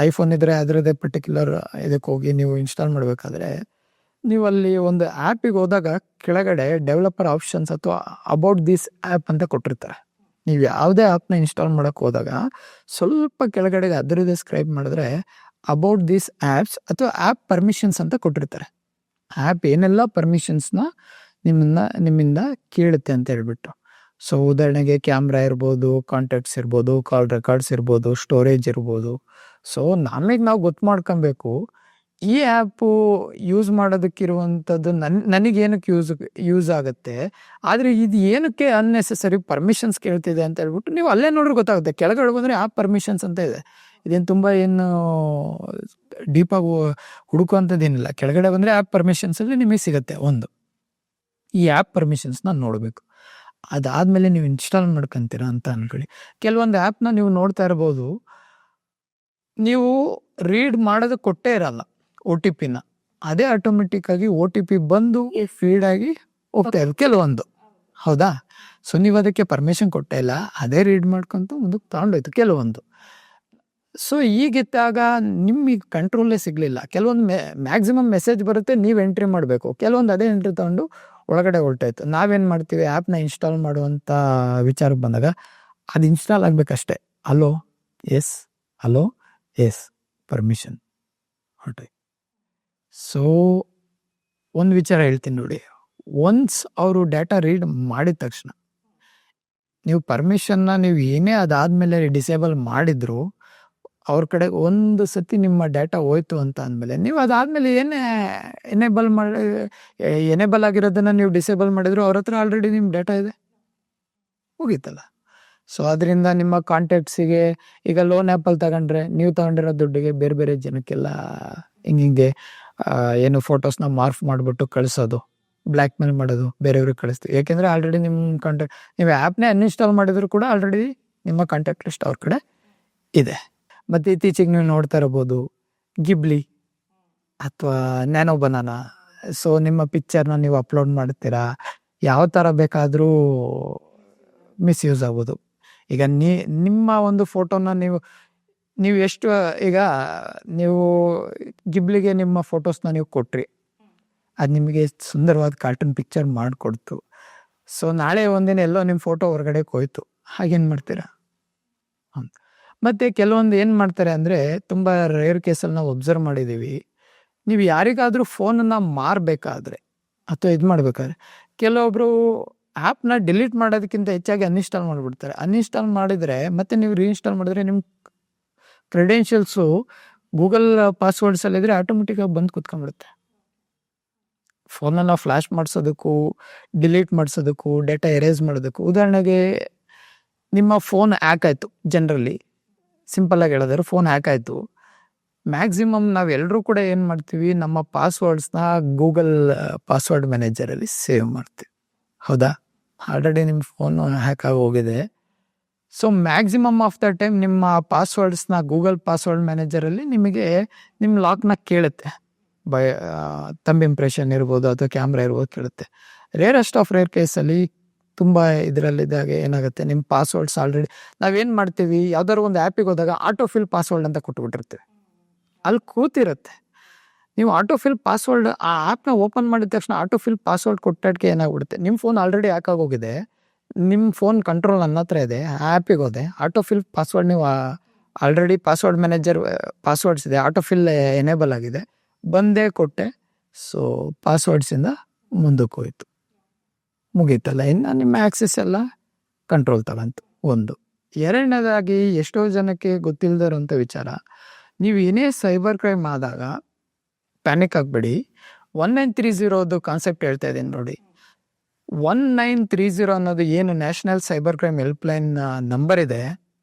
ಐಫೋನ್ ಇದ್ದರೆ ಅದರದ್ದೇ ಪರ್ಟಿಕ್ಯುಲರ್ ಇದಕ್ಕೆ ಹೋಗಿ ನೀವು ಇನ್ಸ್ಟಾಲ್ ಮಾಡಬೇಕಾದ್ರೆ ನೀವು ಅಲ್ಲಿ ಒಂದು ಆ್ಯಪಿಗೆ ಹೋದಾಗ ಕೆಳಗಡೆ ಡೆವಲಪರ್ ಆಪ್ಷನ್ಸ್ ಅಥವಾ ಅಬೌಟ್ ದಿಸ್ ಆ್ಯಪ್ ಅಂತ ಕೊಟ್ಟಿರ್ತಾರೆ. ನೀವು ಯಾವುದೇ ಆ್ಯಪ್ನ ಇನ್ಸ್ಟಾಲ್ ಮಾಡೋಕ್ಕೆ ಹೋದಾಗ ಸ್ವಲ್ಪ ಕೆಳಗಡೆಗೆ ಅದರದೇ ಸ್ಕ್ರೈಬ್ ಮಾಡಿದ್ರೆ ಅಬೌಟ್ ದಿಸ್ ಆ್ಯಪ್ಸ್ ಅಥವಾ ಆ್ಯಪ್ ಪರ್ಮಿಷನ್ಸ್ ಅಂತ ಕೊಟ್ಟಿರ್ತಾರೆ. ಆ್ಯಪ್ ಏನೆಲ್ಲ ಪರ್ಮಿಷನ್ಸ್ನ ನಿಮ್ಮಿಂದ ಕೇಳುತ್ತೆ ಅಂತ ಹೇಳ್ಬಿಟ್ಟು. ಸೊ ಉದಾಹರಣೆಗೆ ಕ್ಯಾಮ್ರಾ ಇರ್ಬೋದು, ಕಾಂಟ್ಯಾಕ್ಟ್ಸ್ ಇರ್ಬೋದು, ಕಾಲ್ ರೆಕಾರ್ಡ್ಸ್ ಇರ್ಬೋದು, ಸ್ಟೋರೇಜ್ ಇರ್ಬೋದು. ಸೊ ನಮಗೆ ನಾವು ಗೊತ್ತು ಮಾಡ್ಕೊಬೇಕು ಈ ಆ್ಯಪು ಯೂಸ್ ಮಾಡೋದಕ್ಕಿರುವಂಥದ್ದು ನನಗೇನಕ್ಕೆ ಯೂಸ್ ಆಗುತ್ತೆ, ಆದರೆ ಇದು ಏನಕ್ಕೆ ಅನ್ನೆಸೆಸರಿ ಪರ್ಮಿಷನ್ಸ್ ಕೇಳ್ತಿದೆ ಅಂತ ಹೇಳ್ಬಿಟ್ಟು ನೀವು ಅಲ್ಲೇ ನೋಡ್ರೆ ಗೊತ್ತಾಗುತ್ತೆ. ಕೆಳಗಡೆ ಬಂದರೆ ಆ್ಯಪ್ ಪರ್ಮಿಷನ್ಸ್ ಅಂತ ಇದೆ. ಇದೇನು ತುಂಬ ಏನು ಡೀಪಾಗಿ ಹುಡುಕುವಂಥದ್ದೇನಿಲ್ಲ. ಕೆಳಗಡೆ ಬಂದರೆ ಆ್ಯಪ್ ಪರ್ಮಿಷನ್ಸಲ್ಲಿ ನಿಮಗೆ ಸಿಗುತ್ತೆ. ಈ ಆ್ಯಪ್ ಪರ್ಮಿಷನ್ಸ್ನ ನೋಡಬೇಕು. ಅದಾದಮೇಲೆ ನೀವು ಇನ್ಸ್ಟಾಲ್ ಮಾಡ್ಕೊತೀರಾ ಅಂತ ಅಂದ್ಕೊಳ್ಳಿ. ಕೆಲವೊಂದು ಆ್ಯಪ್ನ ನೀವು ನೋಡ್ತಾ ಇರ್ಬೋದು, ನೀವು ರೀಡ್ ಮಾಡೋದಕ್ಕೆ ಕೊಟ್ಟೇ ಇರಲ್ಲ OTPನ, ಅದೇ ಆಟೋಮೆಟಿಕ್ಕಾಗಿ OTP ಬಂದು ಫೀಡಾಗಿ ಹೋಗ್ತಾ ಇದೆ ಕೆಲವೊಂದು. ಹೌದಾ? ಸೊ ನೀವು ಅದಕ್ಕೆ ಪರ್ಮಿಷನ್ ಕೊಟ್ಟೇ ಇಲ್ಲ, ಅದೇ ರೀಡ್ ಮಾಡ್ಕೊಂತ ಮುಂದಕ್ಕೆ ತಗೊಂಡೋಯ್ತು ಕೆಲವೊಂದು. ಸೊ ಈಗಿದ್ದಾಗ ನಿಮಗೆ ಕಂಟ್ರೋಲೇ ಸಿಗಲಿಲ್ಲ. ಕೆಲವೊಂದು ಮ್ಯಾಕ್ಸಿಮಮ್ ಮೆಸೇಜ್ ಬರುತ್ತೆ, ನೀವು ಎಂಟ್ರಿ ಮಾಡಬೇಕು. ಕೆಲವೊಂದು ಅದೇ ಎಂಟ್ರಿ ತಗೊಂಡು ಒಳಗಡೆ ಹೊರಟಾಯ್ತು. ನಾವೇನು ಮಾಡ್ತೀವಿ, ಆ್ಯಪ್ನ ಇನ್ಸ್ಟಾಲ್ ಮಾಡುವಂಥ ವಿಚಾರಕ್ಕೆ ಬಂದಾಗ ಅದು ಇನ್ಸ್ಟಾಲ್ ಆಗಬೇಕಷ್ಟೆ. ಹಲೋ ಎಸ್ ಪರ್ಮಿಷನ್ ಹೊರಟಾಯ್ತು. ಸೊ ಒಂದು ವಿಚಾರ ಹೇಳ್ತೀನಿ ನೋಡಿ, ಒನ್ಸ್ ಅವರು ಡೇಟಾ ರೀಡ್ ಮಾಡಿದ ತಕ್ಷಣ ನೀವು ಪರ್ಮಿಷನ್ನ ನೀವು ಏನೇ ಅದಾದಮೇಲೆ ಡಿಸೇಬಲ್ ಮಾಡಿದ್ರು ಅವ್ರ ಕಡೆ ಒಂದು ಸತಿ ನಿಮ್ಮ ಡೇಟಾ ಹೋಯ್ತು ಅಂತ ಅಂದಮೇಲೆ ನೀವು ಅದಾದಮೇಲೆ ಏನೇ ಎನೇಬಲ್ ಆಗಿರೋದನ್ನು ನೀವು ಡಿಸೇಬಲ್ ಮಾಡಿದ್ರು ಅವ್ರ ಹತ್ರ ಆಲ್ರೆಡಿ ನಿಮ್ಮ ಡೇಟಾ ಇದೆ, ಮುಗೀತಲ್ಲ. ಸೊ ಅದರಿಂದ ನಿಮ್ಮ ಕಾಂಟ್ಯಾಕ್ಟ್ಸಿಗೆ ಈಗ ಲೋನ್ ಆ್ಯಪಲ್ಲಿ ತಗೊಂಡ್ರೆ ನೀವು ತಗೊಂಡಿರೋ ದುಡ್ಡಿಗೆ ಬೇರೆ ಬೇರೆ ಜನಕ್ಕೆಲ್ಲ ಹಿಂಗೆ ಏನು ಫೋಟೋಸ್ನ ಮಾರ್ಫ್ ಮಾಡಿಬಿಟ್ಟು ಕಳಿಸೋದು, ಬ್ಲ್ಯಾಕ್ ಮೇಲ್ ಮಾಡೋದು, ಬೇರೆಯವ್ರಿಗೆ ಕಳಿಸ್ತೀವಿ. ಯಾಕೆಂದರೆ ಆಲ್ರೆಡಿ ನಿಮ್ಮ ಕಾಂಟ್ಯಾಕ್ಟ್, ನೀವು ಆ್ಯಪ್ನೇ ಅನ್ಇನ್ಸ್ಟಾಲ್ ಮಾಡಿದ್ರು ಕೂಡ ಆಲ್ರೆಡಿ ನಿಮ್ಮ ಕಾಂಟ್ಯಾಕ್ಟ್ ಲಿಸ್ಟ್ ಅವ್ರ ಕಡೆ ಇದೆ. ಮತ್ತು ಇತ್ತೀಚೆಗೆ ನೀವು ನೋಡ್ತಾ ಇರ್ಬೋದು ಗಿಬ್ಲಿ ಅಥವಾ ನ್ಯಾನೋ ಬನಾನಾ. ಸೊ ನಿಮ್ಮ ಪಿಕ್ಚರ್ನ ನೀವು ಅಪ್ಲೋಡ್ ಮಾಡ್ತೀರಾ, ಯಾವ ಥರ ಬೇಕಾದರೂ ಮಿಸ್ಯೂಸ್ ಆಗ್ಬೋದು. ಈಗ ನಿಮ್ಮ ಒಂದು ಫೋಟೋನ ನೀವು ಎಷ್ಟು, ಈಗ ನೀವು ಗಿಬ್ಲಿಗೆ ನಿಮ್ಮ ಫೋಟೋಸ್ನ ನೀವು ಕೊಟ್ರಿ, ಅದು ನಿಮಗೆ ಸುಂದರವಾದ ಕಾರ್ಟೂನ್ ಪಿಕ್ಚರ್ ಮಾಡಿಕೊಡ್ತು. ಸೊ ನಾಳೆ ಒಂದಿನ ಎಲ್ಲೋ ನಿಮ್ಮ ಫೋಟೋ ಹೊರಗಡೆ ಹೋಯ್ತು, ಹಾಗೇನು ಮಾಡ್ತೀರಾ? ಮತ್ತು ಕೆಲವೊಂದು ಏನು ಮಾಡ್ತಾರೆ ಅಂದರೆ, ತುಂಬ ರೇರ್ ಕೇಸಲ್ಲಿ ನಾವು ಒಬ್ಸರ್ವ್ ಮಾಡಿದ್ದೀವಿ, ನೀವು ಯಾರಿಗಾದರೂ ಫೋನನ್ನು ಮಾರಬೇಕಾದ್ರೆ ಅಥವಾ ಇದು ಮಾಡಬೇಕಾದ್ರೆ ಕೆಲವೊಬ್ಬರು ಆ್ಯಪ್ನ ಡಿಲೀಟ್ ಮಾಡೋದಕ್ಕಿಂತ ಹೆಚ್ಚಾಗಿ ಅನ್ಇನ್ಸ್ಟಾಲ್ ಮಾಡಿಬಿಡ್ತಾರೆ. ಅನ್ಇನ್ಸ್ಟಾಲ್ ಮಾಡಿದರೆ ಮತ್ತೆ ನೀವು ರೀಇನ್ಸ್ಟಾಲ್ ಮಾಡಿದ್ರೆ ನಿಮ್ಮ ಕ್ರೆಡೆನ್ಷಿಯಲ್ಸು ಗೂಗಲ್ ಪಾಸ್ವರ್ಡ್ಸಲ್ಲಿದ್ದರೆ ಆಟೋಮೆಟಿಕ್ಕಾಗಿ ಬಂದು ಕೂತ್ಕೊಂಡ್ಬಿಡುತ್ತೆ. ಫೋನನ್ನು ಫ್ಲ್ಯಾಶ್ ಮಾಡಿಸೋದಕ್ಕೂ ಡಿಲೀಟ್ ಮಾಡಿಸೋದಕ್ಕೂ ಡೇಟಾ ಎರೇಸ್ ಮಾಡೋದಕ್ಕೂ, ಉದಾಹರಣೆಗೆ ನಿಮ್ಮ ಫೋನ್ ಹ್ಯಾಕ್ ಆಯಿತು, ಜನರಲಿ ಸಿಂಪಲ್ಲಾಗಿ ಹೇಳಿದ್ರೆ ಫೋನ್ ಹ್ಯಾಕ್ ಆಯಿತು, ಮ್ಯಾಕ್ಸಿಮಮ್ ನಾವೆಲ್ಲರೂ ಕೂಡ ಏನು ಮಾಡ್ತೀವಿ, ನಮ್ಮ ಪಾಸ್ವರ್ಡ್ಸ್ನ ಗೂಗಲ್ ಪಾಸ್ವರ್ಡ್ ಮ್ಯಾನೇಜರಲ್ಲಿ ಸೇವ್ ಮಾಡ್ತೀವಿ. ಹೌದಾ? ಆಲ್ರೆಡಿ ನಿಮ್ಮ ಫೋನು ಹ್ಯಾಕ್ ಆಗಿ ಹೋಗಿದೆ. So maximum of the time ನಿಮ್ಮ ಪಾಸ್ವರ್ಡ್ಸ್ನ ಗೂಗಲ್ ಪಾಸ್ವರ್ಡ್ ಮ್ಯಾನೇಜರಲ್ಲಿ ನಿಮಗೆ ನಿಮ್ಮ ಲಾಕ್ನ ಕೇಳುತ್ತೆ. ತಂಬ್ ಇಂಪ್ರೆಷನ್ ಇರ್ಬೋದು ಅಥವಾ ಕ್ಯಾಮ್ರಾ ಇರ್ಬೋದು ಕೇಳುತ್ತೆ. ರೇರ್ ಕೇಸಲ್ಲಿ ತುಂಬ ಇದರಲ್ಲಿದ್ದಾಗ ಏನಾಗುತ್ತೆ, ನಿಮ್ಮ ಪಾಸ್ವರ್ಡ್ಸ್ ಆಲ್ರೆಡಿ ನಾವೇನು ಮಾಡ್ತೀವಿ, ಯಾವ್ದಾದ್ರು ಒಂದು ಆ್ಯಪಿಗೆ ಹೋದಾಗ ಆಟೋಫಿಲ್ ಪಾಸ್ವರ್ಡ್ ಅಂತ ಕೊಟ್ಬಿಟ್ಟಿರ್ತೀವಿ, ಅಲ್ಲಿ ಕೂತಿರುತ್ತೆ. ನೀವು ಆಟೋಫಿಲ್ ಪಾಸ್ವರ್ಡ್ ಆ ಆ್ಯಪ್ನ ಓಪನ್ ಮಾಡಿದ ತಕ್ಷಣ ಆಟೋಫಿಲ್ ಪಾಸ್ವರ್ಡ್ ಕೊಟ್ಟಕ್ಕೆ ಏನಾಗ್ಬಿಡುತ್ತೆ, ನಿಮ್ಮ ಫೋನ್ ಆಲ್ರೆಡಿ ಹ್ಯಾಕ್ ಆಗೋಗಿದೆ, ನಿಮ್ಮ ಫೋನ್ ಕಂಟ್ರೋಲ್ ನನ್ನ ಹತ್ರ ಇದೆ, ಆ ಆ್ಯಪಿಗೆ ಹೋದೆ, ಆಟೋಫಿಲ್ ಪಾಸ್ವರ್ಡ್ ನೀವು ಆಲ್ರೆಡಿ ಪಾಸ್ವರ್ಡ್ ಮ್ಯಾನೇಜರ್ ಪಾಸ್ವರ್ಡ್ಸ್ ಇದೆ, ಆಟೋಫಿಲ್ ಎನೇಬಲ್ ಆಗಿದೆ, ಬಂದೇ ಕೊಟ್ಟೆ. ಸೊ ಪಾಸ್ವರ್ಡ್ಸಿಂದ ಮುಂದಕ್ಕೆ ಹೋಯ್ತು, ಮುಗೀತಲ್ಲ, ಇನ್ನು ನಿಮ್ಮ ಆ್ಯಕ್ಸೆಸ್ ಎಲ್ಲ ಕಂಟ್ರೋಲ್ ತಗೊಂತು. ಒಂದು. ಎರಡನೇದಾಗಿ ಎಷ್ಟೋ ಜನಕ್ಕೆ ಗೊತ್ತಿಲ್ಲದೆ ಇರೋಂಥ ವಿಚಾರ, ನೀವು ಏನೇ ಸೈಬರ್ ಕ್ರೈಮ್ ಆದಾಗ ಪ್ಯಾನಿಕ್ ಆಗಬೇಡಿ. 1930 ಕಾನ್ಸೆಪ್ಟ್ ಹೇಳ್ತಾ ಇದ್ದೀನಿ ನೋಡಿ. 1930 ಅನ್ನೋದು ಏನು national cyber crime helpline number ಇದೆ,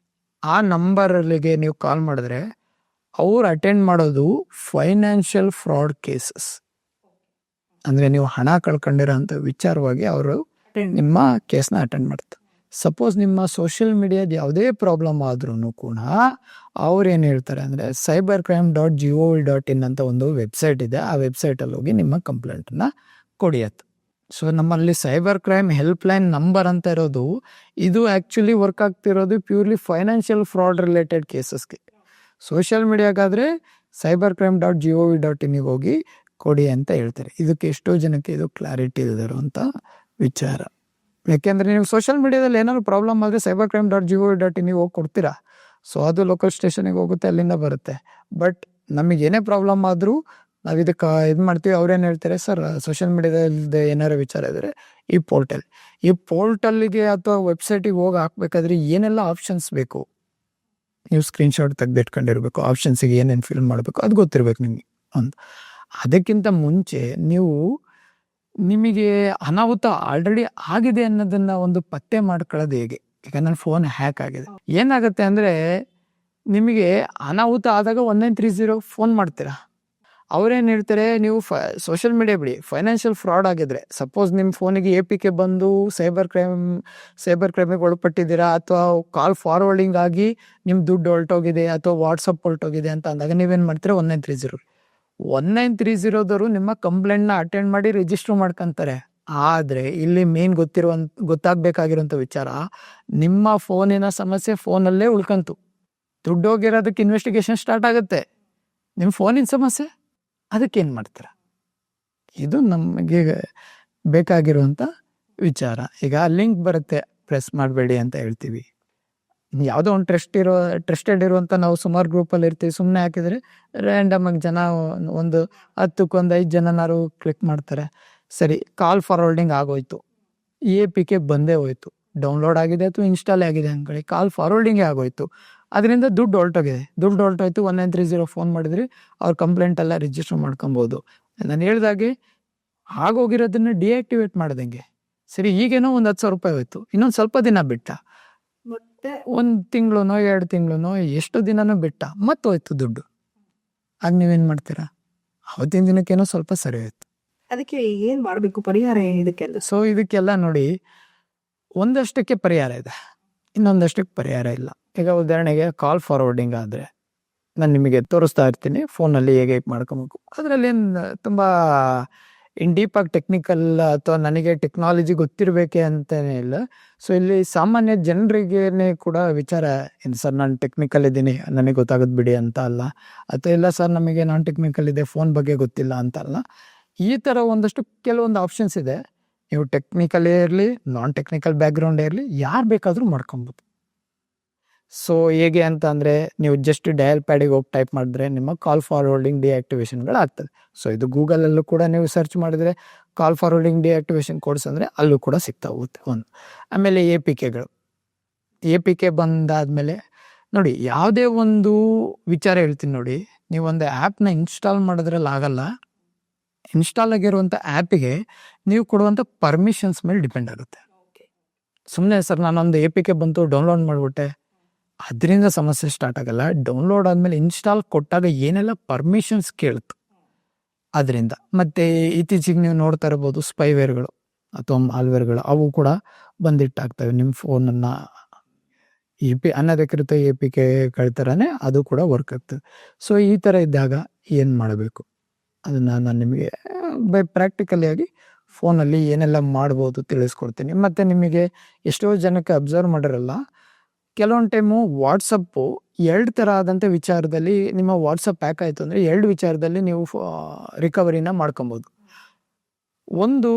ಆ ನಂಬರಲ್ಲಿಗೆ ನೀವು ಕಾಲ್ ಮಾಡಿದ್ರೆ ಅವ್ರು ಅಟೆಂಡ್ ಮಾಡೋದು ಫೈನಾನ್ಷಿಯಲ್ ಫ್ರಾಡ್ ಕೇಸಸ್. ಅಂದರೆ ನೀವು ಹಣ ಕಳ್ಕೊಂಡಿರೋ ಅಂಥ ವಿಚಾರವಾಗಿ ಅವರು ನಿಮ್ಮ ಕೇಸ್ನ ಅಟೆಂಡ್ ಮಾಡ್ತಾರೆ. ಸಪೋಸ್ ನಿಮ್ಮ ಸೋಷಿಯಲ್ ಮೀಡಿಯಾದ ಯಾವುದೇ ಪ್ರಾಬ್ಲಮ್ ಆದ್ರೂ ಕೂಡ ಅವ್ರು ಏನು ಹೇಳ್ತಾರೆ ಅಂದರೆ cybercrime.gov.in ಅಂತ ಒಂದು ವೆಬ್ಸೈಟ್ ಇದೆ, ಆ ವೆಬ್ಸೈಟಲ್ಲಿ ಹೋಗಿ ನಿಮ್ಮ ಕಂಪ್ಲೇಂಟನ್ನು ಕೊಡಿಯತ್ತೆ. ಸೊ ನಮ್ಮಲ್ಲಿ ಸೈಬರ್ ಕ್ರೈಮ್ ಹೆಲ್ಪ್ಲೈನ್ ನಂಬರ್ ಅಂತ ಇರೋದು, ಇದು ಆ್ಯಕ್ಚುಲಿ ವರ್ಕ್ ಆಗ್ತಿರೋದು ಪ್ಯೂರ್ಲಿ ಫೈನಾನ್ಷಿಯಲ್ ಫ್ರಾಡ್ ರಿಲೇಟೆಡ್ ಕೇಸಸ್ಗೆ. ಸೋಷಿಯಲ್ ಮೀಡಿಯಾಗಾದರೆ cybercrime.gov.in ಹೋಗಿ ಕೊಡಿ ಅಂತ ಹೇಳ್ತಾರೆ. ಇದಕ್ಕೆ ಎಷ್ಟೋ ಜನಕ್ಕೆ ಇದು ಕ್ಲಾರಿಟಿ ಇರುವಂಥ ವಿಚಾರ. ಯಾಕೆಂದರೆ ನೀವು ಸೋಷಿಯಲ್ ಮೀಡಿಯಾದಲ್ಲಿ ಏನಾದ್ರು ಪ್ರಾಬ್ಲಮ್ ಆದರೆ cybercrime.gov.in ಹೋಗಿ ಕೊಡ್ತೀರಾ. ಸೊ ಅದು ಲೋಕಲ್ ಸ್ಟೇಷನಿಗೆ ಹೋಗುತ್ತೆ, ಅಲ್ಲಿಂದ ಬರುತ್ತೆ. ಬಟ್ ನಮಗೆ ಏನೇ ಪ್ರಾಬ್ಲಮ್ ಆದರೂ ನಾವು ಇದಕ್ಕೆ ಇದು ಮಾಡ್ತೀವಿ. ಅವ್ರೇನು ಹೇಳ್ತಾರೆ, ಸರ್ ಸೋಷಿಯಲ್ ಮೀಡಿಯಾದಲ್ಲಿ ಏನಾರು ವಿಚಾರ ಇದ್ದರೆ ಈ ಪೋರ್ಟಲ್ಗೆ ಅಥವಾ ವೆಬ್ಸೈಟಿಗೆ ಹೋಗಿ ಹಾಕ್ಬೇಕಾದ್ರೆ ಏನೆಲ್ಲ ಆಪ್ಷನ್ಸ್ ಬೇಕು ನೀವು ಸ್ಕ್ರೀನ್ಶಾಟ್ ತೆಗೆದಿಟ್ಕೊಂಡಿರ್ಬೇಕು. ಆಪ್ಷನ್ಸಿಗೆ ಏನೇನು ಫಿಲ್ ಮಾಡಬೇಕು ಅದು ಗೊತ್ತಿರಬೇಕು ನಿಮಗೆ. ಅದಕ್ಕಿಂತ ಮುಂಚೆ ನಿಮಗೆ ಅನಾಹುತ ಆಲ್ರೆಡಿ ಆಗಿದೆ ಅನ್ನೋದನ್ನ ಒಂದು ಪತ್ತೆ ಮಾಡ್ಕೊಳ್ಳೋದು ಹೇಗೆ. ಈಗ ನನ್ನ ಫೋನ್ ಹ್ಯಾಕ್ ಆಗಿದೆ, ಏನಾಗುತ್ತೆ ಅಂದರೆ ನಿಮಗೆ ಅನಾಹುತ ಆದಾಗ 1930 ಫೋನ್ ಮಾಡ್ತೀರಾ. ಅವ್ರೇನು ಹೇಳ್ತಾರೆ, ನೀವು ಸೋಷಿಯಲ್ ಮೀಡಿಯಾ ಬಿಡಿ, ಫೈನಾನ್ಷಿಯಲ್ ಫ್ರಾಡ್ ಆಗಿದ್ರೆ, ಸಪೋಸ್ ನಿಮ್ಮ ಫೋನಿಗೆ APK ಬಂದು ಸೈಬರ್ ಕ್ರೈಮಿಗೆ ಒಳಪಟ್ಟಿದ್ದೀರಾ, ಅಥವಾ ಕಾಲ್ ಫಾರ್ವರ್ಡಿಂಗ್ ಆಗಿ ನಿಮ್ಮ ದುಡ್ಡು ಹೊರಟೋಗಿದೆ ಅಥವಾ ವಾಟ್ಸಪ್ ಹೊರಟೋಗಿದೆ ಅಂತ ಅಂದಾಗ ನೀವೇನು ಮಾಡ್ತೀರಾ, 1930 ನಿಮ್ಮ ಕಂಪ್ಲೇಂಟ್ನ ಅಟೆಂಡ್ ಮಾಡಿ ರಿಜಿಸ್ಟರ್ ಮಾಡ್ಕೊಂತಾರೆ. ಆದರೆ ಇಲ್ಲಿ ಮೇನ್ ಗೊತ್ತಾಗಬೇಕಾಗಿರೋಂಥ ವಿಚಾರ, ನಿಮ್ಮ ಫೋನಿನ ಸಮಸ್ಯೆ ಫೋನಲ್ಲೇ ಉಳ್ಕಂತು. ದುಡ್ಡು ಹೋಗಿರೋದಕ್ಕೆ ಇನ್ವೆಸ್ಟಿಗೇಷನ್ ಸ್ಟಾರ್ಟ್ ಆಗುತ್ತೆ. ನಿಮ್ಮ ಫೋನಿನ ಸಮಸ್ಯೆ ಅದಕ್ಕೇನು ಮಾಡ್ತೀರ? ಇದು ನಮಗೆ ಬೇಕಾಗಿರುವಂಥ ವಿಚಾರ. ಈಗ ಲಿಂಕ್ ಬರುತ್ತೆ, ಪ್ರೆಸ್ ಮಾಡಬೇಡಿ ಅಂತ ಹೇಳ್ತೀವಿ. ಯಾವುದೋ ಒಂದು ಟ್ರಸ್ಟೆಡ್ ಇರುವಂಥ ನಾವು ಸುಮಾರು ಗ್ರೂಪಲ್ಲಿ ಇರ್ತೀವಿ. ಸುಮ್ಮನೆ ಹಾಕಿದರೆ ರ್ಯಾಂಡಮ್ ಆಗಿ ಜನ ಒಂದು 10ಕ್ಕೆ 5 ಜನನಾರು ಕ್ಲಿಕ್ ಮಾಡ್ತಾರೆ. ಸರಿ, ಕಾಲ್ ಫಾರ್ವರ್ಡಿಂಗ್ ಆಗೋಯ್ತು, APK ಬಂದೇ ಹೋಯ್ತು, ಡೌನ್ಲೋಡ್ ಆಗಿದೆ ಅಥವಾ ಇನ್ಸ್ಟಾಲ್ ಆಗಿದೆ ಅಂದ್ಕೊಳ್ಳಿ, ಕಾಲ್ ಫಾರ್ವರ್ಡಿಂಗೇ ಆಗೋಯ್ತು, ಅದರಿಂದ ದುಡ್ಡು ಹೊರಟೋಯ್ತು. 1930 ಫೋನ್ ಮಾಡಿದ್ರಿ, ಅವ್ರ ಕಂಪ್ಲೇಂಟ್ ಎಲ್ಲ ರಿಜಿಸ್ಟರ್ ಮಾಡ್ಕೊಬೋದು. ನಾನು ಹೇಳ್ದಾಗೆ ಆಗೋಗಿರೋದನ್ನ ಡಿಆಕ್ಟಿವೇಟ್ ಮಾಡ್ದಂಗೆ. ಸರಿ, ಈಗೇನೋ ಒಂದು 10,000 ರೂಪಾಯಿ ಹೋಯ್ತು, ಇನ್ನೊಂದು ಸ್ವಲ್ಪ ದಿನ ಬಿಟ್ಟ, ಮತ್ತೆ 1 ತಿಂಗಳು 2 ತಿಂಗಳು ಎಷ್ಟು ದಿನನೂ ಬಿಟ್ಟ, ಮತ್ತೆ ಹೋಯ್ತು ದುಡ್ಡು. ಆಗ ನೀವೇನು ಮಾಡ್ತೀರಾ? ಅವತ್ತಿನ ದಿನಕ್ಕೇನೋ ಸ್ವಲ್ಪ ಸರಿ ಹೋಯ್ತು. ಅದಕ್ಕೆ ಏನ್ ಮಾಡಬೇಕು, ಪರಿಹಾರ ಇದಕ್ಕೆಲ್ಲ? ಸೊ ಇದಕ್ಕೆಲ್ಲ ನೋಡಿ, ಒಂದಷ್ಟಕ್ಕೆ ಪರಿಹಾರ ಇದೆ, ಇನ್ನೊಂದಷ್ಟಕ್ಕೆ ಪರಿಹಾರ ಇಲ್ಲ. ಈಗ ಉದಾಹರಣೆಗೆ ಕಾಲ್ ಫಾರ್ವರ್ಡಿಂಗ್ ಆದರೆ ನಾನು ನಿಮಗೆ ತೋರಿಸ್ತಾ ಇರ್ತೀನಿ ಫೋನಲ್ಲಿ ಹೇಗೆ ಮಾಡ್ಕೊಬೇಕು. ಅದರಲ್ಲಿ ಏನು ತುಂಬ ಡೀಪಾಗಿ ಟೆಕ್ನಿಕಲ್ ಅಥವಾ ನನಗೆ ಟೆಕ್ನಾಲಜಿ ಗೊತ್ತಿರಬೇಕೆ ಅಂತಲೇ ಇಲ್ಲ. ಸೊ ಇಲ್ಲಿ ಸಾಮಾನ್ಯ ಜನರಿಗೇ ಕೂಡ ವಿಚಾರ, ಏನು ಸರ್ ನಾನು ಟೆಕ್ನಿಕಲ್ ಇದ್ದೀನಿ, ನನಗೆ ಗೊತ್ತಾಗೋದು ಬಿಡಿ ಅಂತ ಅಲ್ಲ, ಅಥವಾ ಇಲ್ಲ ಸರ್ ನಮಗೆ ನಾನ್ ಟೆಕ್ನಿಕಲ್ ಇದೆ, ಫೋನ್ ಬಗ್ಗೆ ಗೊತ್ತಿಲ್ಲ ಅಂತ ಅಲ್ಲ. ಈ ಥರ ಕೆಲವೊಂದು ಆಪ್ಷನ್ಸ್ ಇದೆ. ನೀವು ಟೆಕ್ನಿಕಲ್ ಇರಲಿ, ನಾನ್ ಟೆಕ್ನಿಕಲ್ ಬ್ಯಾಕ್ಗ್ರೌಂಡ್ ಇರಲಿ, ಯಾರು ಬೇಕಾದರೂ ಮಾಡ್ಕೊಬೋದು. ಸೊ ಹೇಗೆ ಅಂತ ಅಂದರೆ, ನೀವು ಜಸ್ಟ್ ಡಯಲ್ ಪ್ಯಾಡಿಗೆ ಹೋಗಿ ಟೈಪ್ ಮಾಡಿದ್ರೆ ನಿಮ್ಮ ಕಾಲ್ ಫಾರ್ವರ್ಡಿಂಗ್ ಡಿಆಕ್ಟಿವೇಷನ್ಗಳು ಆಗ್ತದೆ. ಸೊ ಇದು ಗೂಗಲಲ್ಲೂ ಕೂಡ ನೀವು ಸರ್ಚ್ ಮಾಡಿದ್ರೆ ಕಾಲ್ ಫಾರ್ವರ್ಡಿಂಗ್ ಡಿಆಕ್ಟಿವೇಷನ್ ಕೋಡ್ಸ್ ಅಂದರೆ ಅಲ್ಲೂ ಕೂಡ ಸಿಗ್ತಾ ಹೋಗುತ್ತೆ. ಆಮೇಲೆ APK ಬಂದಾದಮೇಲೆ ನೋಡಿ, ಯಾವುದೇ ಒಂದು ವಿಚಾರ ಹೇಳ್ತೀನಿ ನೋಡಿ, ನೀವೊಂದು ಆ್ಯಪ್ನ ಇನ್ಸ್ಟಾಲ್ ಮಾಡೋದ್ರಲ್ಲಿ ಆಗಲ್ಲ. ಇನ್ಸ್ಟಾಲ್ ಆಗಿರುವಂಥ ಆ್ಯಪಿಗೆ ನೀವು ಕೊಡುವಂಥ ಪರ್ಮಿಷನ್ಸ್ ಮೇಲೆ ಡಿಪೆಂಡ್ ಆಗುತ್ತೆ. ಸುಮ್ಮನೆ ಸರ್ ನಾನೊಂದು APK ಬಂತು ಡೌನ್ಲೋಡ್ ಮಾಡಿಬಿಟ್ಟೆ, ಅದರಿಂದ ಸಮಸ್ಯೆ ಸ್ಟಾರ್ಟ್ ಆಗಲ್ಲ. ಡೌನ್ಲೋಡ್ ಆದಮೇಲೆ ಇನ್ಸ್ಟಾಲ್ ಕೊಟ್ಟಾಗ ಏನೆಲ್ಲ ಪರ್ಮಿಷನ್ಸ್ ಕೇಳುತ್ತೆ ಅದರಿಂದ. ಮತ್ತು ಇತ್ತೀಚೆಗೆ ನೀವು ನೋಡ್ತಾ ಇರ್ಬೋದು ಸ್ಪೈವೇರ್ಗಳು ಅಥವಾ ಮಾಲ್ವೇರ್ಗಳು, ಅವು ಕೂಡ ಬಂದಿಟ್ಟಾಗ್ತವೆ ನಿಮ್ಮ ಫೋನನ್ನು. ಅನಧಿಕೃತ APK ಥರನೇ ಅದು ಕೂಡ ವರ್ಕ್ ಆಗ್ತದೆ. ಸೊ ಈ ಥರ ಇದ್ದಾಗ ಏನು ಮಾಡಬೇಕು ಅದನ್ನು ನಾನು ನಿಮಗೆ ಪ್ರಾಕ್ಟಿಕಲಿಯಾಗಿ ಫೋನಲ್ಲಿ ಏನೆಲ್ಲ ಮಾಡ್ಬೋದು ತಿಳಿಸ್ಕೊಡ್ತೀನಿ. ಮತ್ತು ನಿಮಗೆ ಎಷ್ಟೋ ಜನಕ್ಕೆ ಅಬ್ಸರ್ವ್ ಮಾಡಿರಲ್ಲ, ಕೆಲವೊಂದು ಟೈಮು ವಾಟ್ಸಪ್ಪು 2 ಥರ ಆದಂಥ ವಿಚಾರದಲ್ಲಿ ನಿಮ್ಮ ವಾಟ್ಸಪ್ ಹ್ಯಾಕ್ ಆಯಿತು ಅಂದರೆ 2 ವಿಚಾರದಲ್ಲಿ ನೀವು ರಿಕವರಿನ ಮಾಡ್ಕೊಬೋದು. ಒಂದು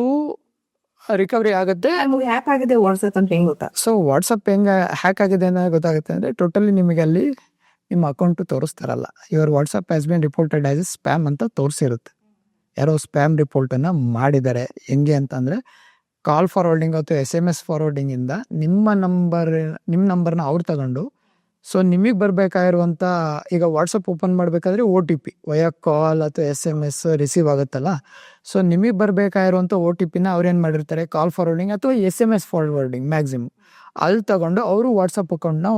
ರಿಕವರಿ ಆಗುತ್ತೆ, ಹ್ಯಾಕ್ ಆಗಿದೆ ವಾಟ್ಸಪ್ ಅಂತ ಹೆಂಗೆ ಗೊತ್ತಾ? ಸೊ ವಾಟ್ಸಪ್ ಹೆಂಗೆ ಹ್ಯಾಕ್ ಆಗಿದೆ ಅನ್ನೋದು ಗೊತ್ತಾಗುತ್ತೆ ಅಂದರೆ, ಟೋಟಲಿ ನಿಮಗೆ ಅಲ್ಲಿ ನಿಮ್ಮ ಅಕೌಂಟು ತೋರಿಸ್ತಾರಲ್ಲ, your WhatsApp has been reported as a spam ಅಂತ ತೋರಿಸಿರುತ್ತೆ. ಯಾರೋ ಸ್ಪ್ಯಾಮ್ ರಿಪೋರ್ಟನ್ನು ಮಾಡಿದ್ದಾರೆ. ಹೆಂಗೆ ಅಂತಂದರೆ, ಕಾಲ್ ಫಾರ್ವರ್ಡಿಂಗ್ ಅಥವಾ SMS ಫಾರ್ವರ್ಡಿಂಗಿಂದ ನಿಮ್ಮ ನಂಬರ್ನ ಅವ್ರು ತಗೊಂಡು, ಸೊ ನಿಮಗೆ ಬರಬೇಕಾಗಿರುವಂಥ, ಈಗ ವಾಟ್ಸಪ್ ಓಪನ್ ಮಾಡಬೇಕಾದ್ರೆ OTP ವಯಾ ಕಾಲ್ ಅಥವಾ SMS ರಿಸೀವ್ ಆಗುತ್ತಲ್ಲ, ಸೊ ನಿಮಗೆ ಬರಬೇಕಾಗಿರುವಂಥ OTPನ ಅವ್ರೇನು ಮಾಡಿರ್ತಾರೆ, ಕಾಲ್ ಫಾರ್ವರ್ಡಿಂಗ್ ಅಥವಾ SMS ಫಾರ್ವರ್ಡಿಂಗ್ ಮ್ಯಾಕ್ಸಿಮಮ್ ಅಲ್ಲಿ ತಗೊಂಡು ಅವರು ವಾಟ್ಸಪ್ ಅಕೌಂಟ್ನ